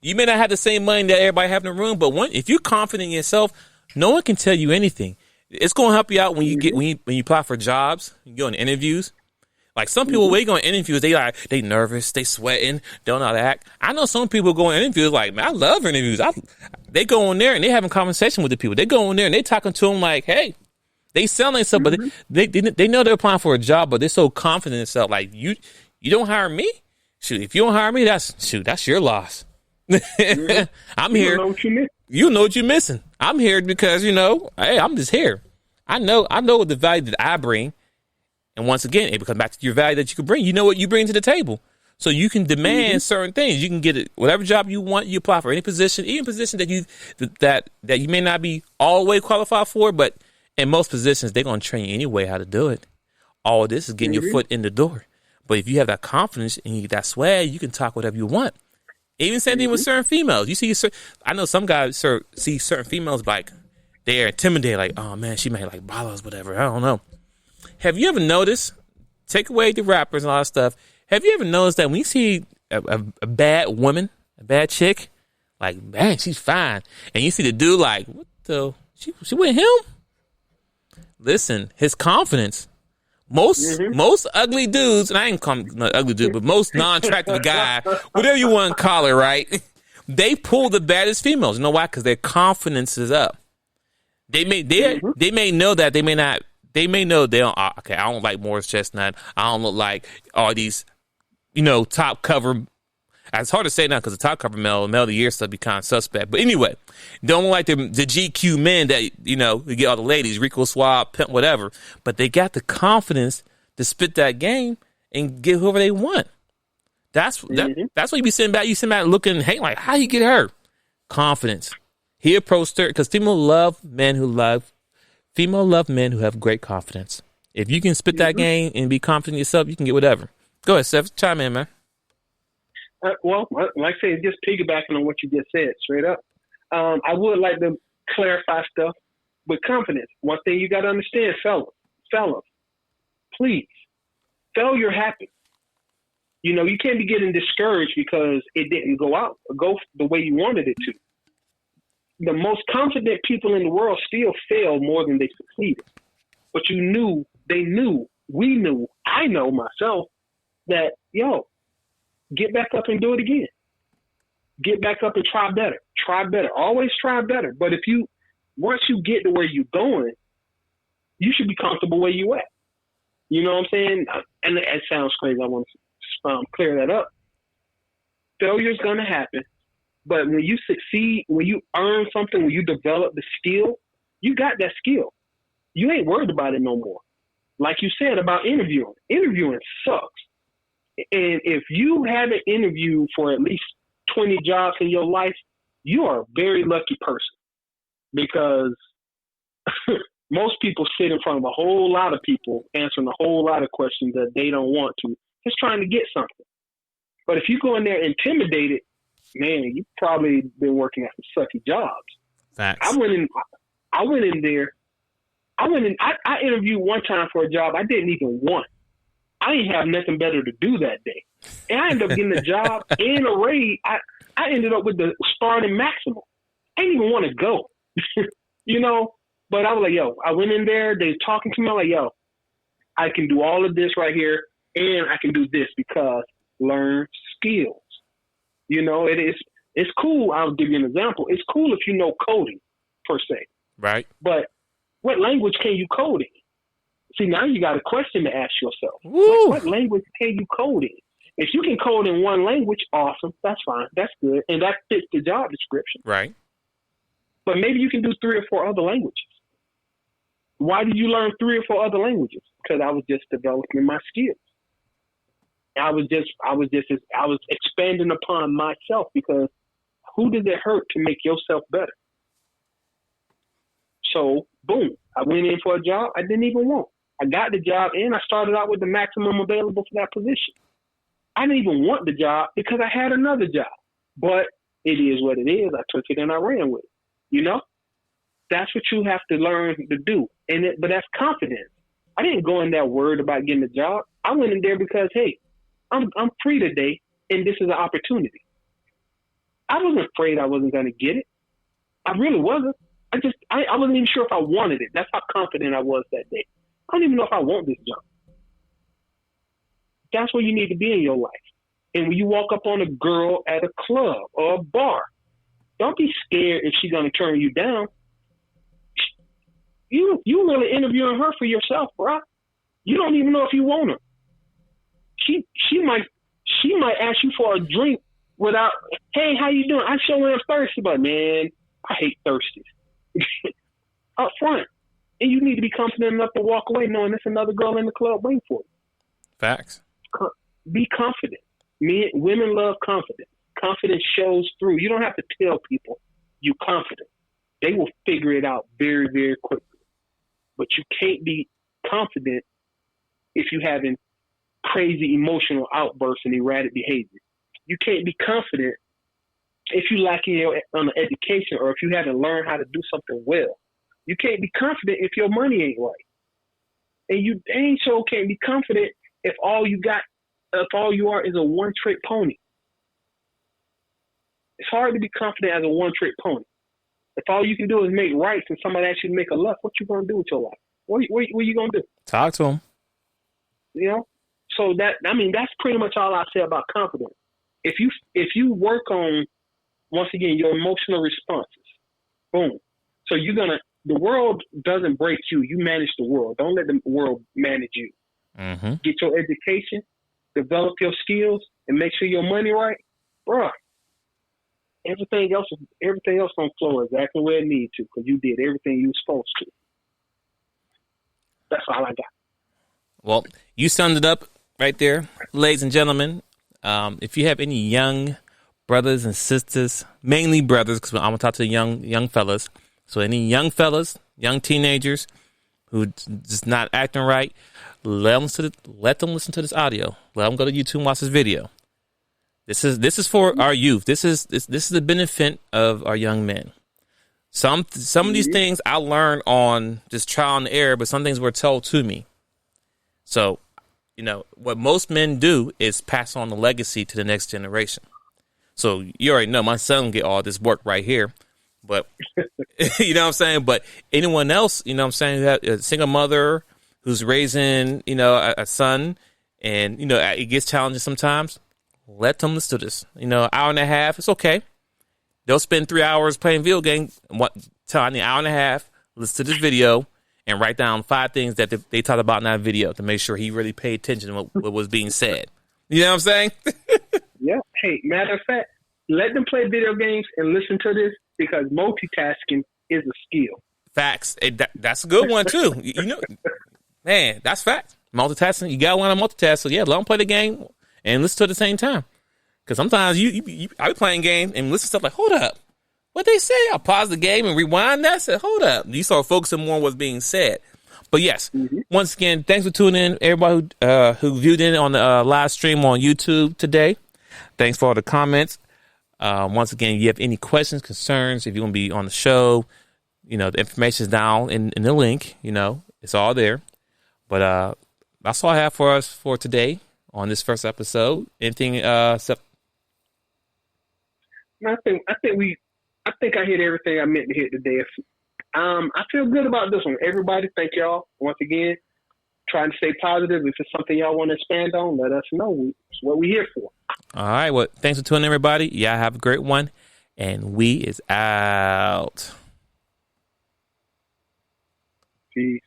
You may not have the same money that everybody have in the room, but if you're confident in yourself, no one can tell you anything. It's going to help you out when you apply for jobs, you go on interviews. Like some people, when they go on interviews, they nervous, they sweating, don't know how to act. I know some people go on interviews like, man, I love interviews. They go in there and they having conversation with the people. They go in there and they talking to them like, hey, they selling stuff, but they know they're applying for a job, but they're so confident in themselves. Like, you don't hire me? Shoot, if you don't hire me, that's your loss. I'm here. You know what you're missing. I'm here because, hey, I'm just here. I know what the value that I bring. And once again, it comes back to your value that you can bring. You know what you bring to the table. So you can demand certain things. You can get it, whatever job you want, you apply for any position, even position that you may not be all the way qualified for, but in most positions, they're going to train you anyway how to do it. All this is getting your foot in the door. But if you have that confidence and you that swag, you can talk whatever you want. Even same thing with certain females. You see, I know some guys see certain females like they're intimidated, like, oh man, she may like bother us, whatever. I don't know. Have you ever noticed? Take away the rappers and all that stuff. Have you ever noticed that when you see a bad woman, a bad chick, like, man, she's fine, and you see the dude like, what the? She with him? Listen, his confidence. Most ugly dudes, and I ain't calling him an ugly dude, but most non-attractive guy, whatever you want to call it, right? They pull the baddest females. You know why? Because their confidence is up. They may know that they may not. They may know they don't. Okay, I don't like Morris Chestnut. I don't look like all these, top cover. It's hard to say now because the top cover male of the year stuff be kind of suspect. But anyway, don't like the GQ men that we get all the ladies, Rico Suave, Pimp, whatever. But they got the confidence to spit that game and get whoever they want. That's what you be sitting back. You sitting back looking and hating like, how you get her? Confidence. He approached her because female love men who have great confidence. If you can spit that game and be confident in yourself, you can get whatever. Go ahead, Seth. Chime in, man. Well, like I said, just piggybacking on what you just said, straight up. I would like to clarify stuff with confidence. One thing you got to understand, fellas, please, failure happens. You can't be getting discouraged because it didn't go the way you wanted it to. The most confident people in the world still fail more than they succeeded. But we knew, I know myself that, get back up and do it again. Get back up and try better. Try better. Always try better. But once you get to where you're going, you should be comfortable where you at. You know what I'm saying? And it sounds crazy. I want to clear that up. Failure's going to happen. But when you succeed, when you earn something, when you develop the skill, you got that skill. You ain't worried about it no more. Like you said about interviewing. Interviewing sucks. And if you haven't interviewed for at least 20 jobs in your life, you are a very lucky person because most people sit in front of a whole lot of people answering a whole lot of questions that they don't want to, just trying to get something. But if you go in there intimidated, man, you probably been working at some sucky jobs. Facts. I went in there. I interviewed one time for a job I didn't even want. I didn't have nothing better to do that day. And I ended up getting a job and a raise. I ended up with the starting maximum. I didn't even want to go, but I was like, I went in there. They talking to me. I'm like, I can do all of this right here and I can do this because learn skills. It's cool. I'll give you an example. It's cool if you know coding per se. Right. But what language can you code in? See, now you got a question to ask yourself. What language can you code in? If you can code in one language, awesome. That's fine. That's good. And that fits the job description. Right. But maybe you can do 3 or 4 other languages. Why did you learn 3 or 4 other languages? Because I was just developing my skills. I was expanding upon myself because who does it hurt to make yourself better? So, boom, I went in for a job I didn't even want. I got the job and I started out with the maximum available for that position. I didn't even want the job because I had another job. But it is what it is. I took it and I ran with it. That's what you have to learn to do. But that's confidence. I didn't go in there worried about getting a job. I went in there because, hey, I'm free today and this is an opportunity. I wasn't afraid I wasn't going to get it. I really wasn't. I wasn't even sure if I wanted it. That's how confident I was that day. I don't even know if I want this job. That's where you need to be in your life. And when you walk up on a girl at a club or a bar, don't be scared if she's going to turn you down. You really interviewing her for yourself, bro. You don't even know if you want her. She might ask you for a drink without, hey, how you doing? I sure am thirsty, but man, I hate thirsty. Up front. And you need to be confident enough to walk away knowing there's another girl in the club waiting for you. Facts. Be confident. Women love confidence. Confidence shows through. You don't have to tell people you're confident. They will figure it out very, very quickly. But you can't be confident if you're having crazy emotional outbursts and erratic behavior. You can't be confident if you're lacking on an education or if you haven't learned how to do something well. You can't be confident if your money ain't right. And you dang sure can't be confident if all you are is a one-trick pony. It's hard to be confident as a one-trick pony. If all you can do is make rights and somebody actually make a left, what you gonna do with your life? What you gonna do? Talk to them. You know? So that's pretty much all I say about confidence. If you work on, once again, your emotional responses, boom. So the world doesn't break you. You manage the world. Don't let the world manage you. Mm-hmm. Get your education, develop your skills, and make sure your money right, bruh. Everything else gonna flow exactly where it needs to because you did everything you were supposed to. That's all I got. Well, you summed it up right there, ladies and gentlemen. If you have any young brothers and sisters, mainly brothers, because I'm gonna talk to the young fellas. So any young fellas, young teenagers who just not acting right, let them listen to this audio. Let them go to YouTube and watch this video. This is for our youth. This is the benefit of our young men. Some of these things I learned on just trial and error, but some things were told to me. So, what most men do is pass on the legacy to the next generation. So you already know my son get all this work right here, but you know what I'm saying? But anyone else, you know what I'm saying, a single mother who's raising, a son and, it gets challenging sometimes. Let them listen to this. Hour and a half, it's okay. They'll spend 3 hours playing video games. Tell me, hour and a half, listen to this video, and write down 5 things that they talked about in that video to make sure he really paid attention to what was being said. You know what I'm saying? Yeah. Hey, matter of fact, let them play video games and listen to this because multitasking is a skill. Facts. That's a good one, too. Man, that's fact. Multitasking, you got one to multitask. So, yeah, let them play the game and listen to it at the same time. Because sometimes I be playing game and listen to stuff like, hold up. What they say? I'll pause the game and rewind that. I said, hold up. You start focusing more on what's being said. But yes, once again, thanks for tuning in. Everybody who viewed in on the live stream on YouTube today. Thanks for all the comments. Once again, if you have any questions, concerns, if you want to be on the show, the information is down in the link. It's all there. But that's all I have for us for today on this first episode. Anything except? I think I hit everything I meant to hit today. I feel good about this one. Everybody, thank y'all once again. Trying to stay positive. If it's something y'all want to expand on, let us know. It's what we're here for. All right. Well, thanks for tuning in, everybody. Yeah, have a great one. And we is out. Peace.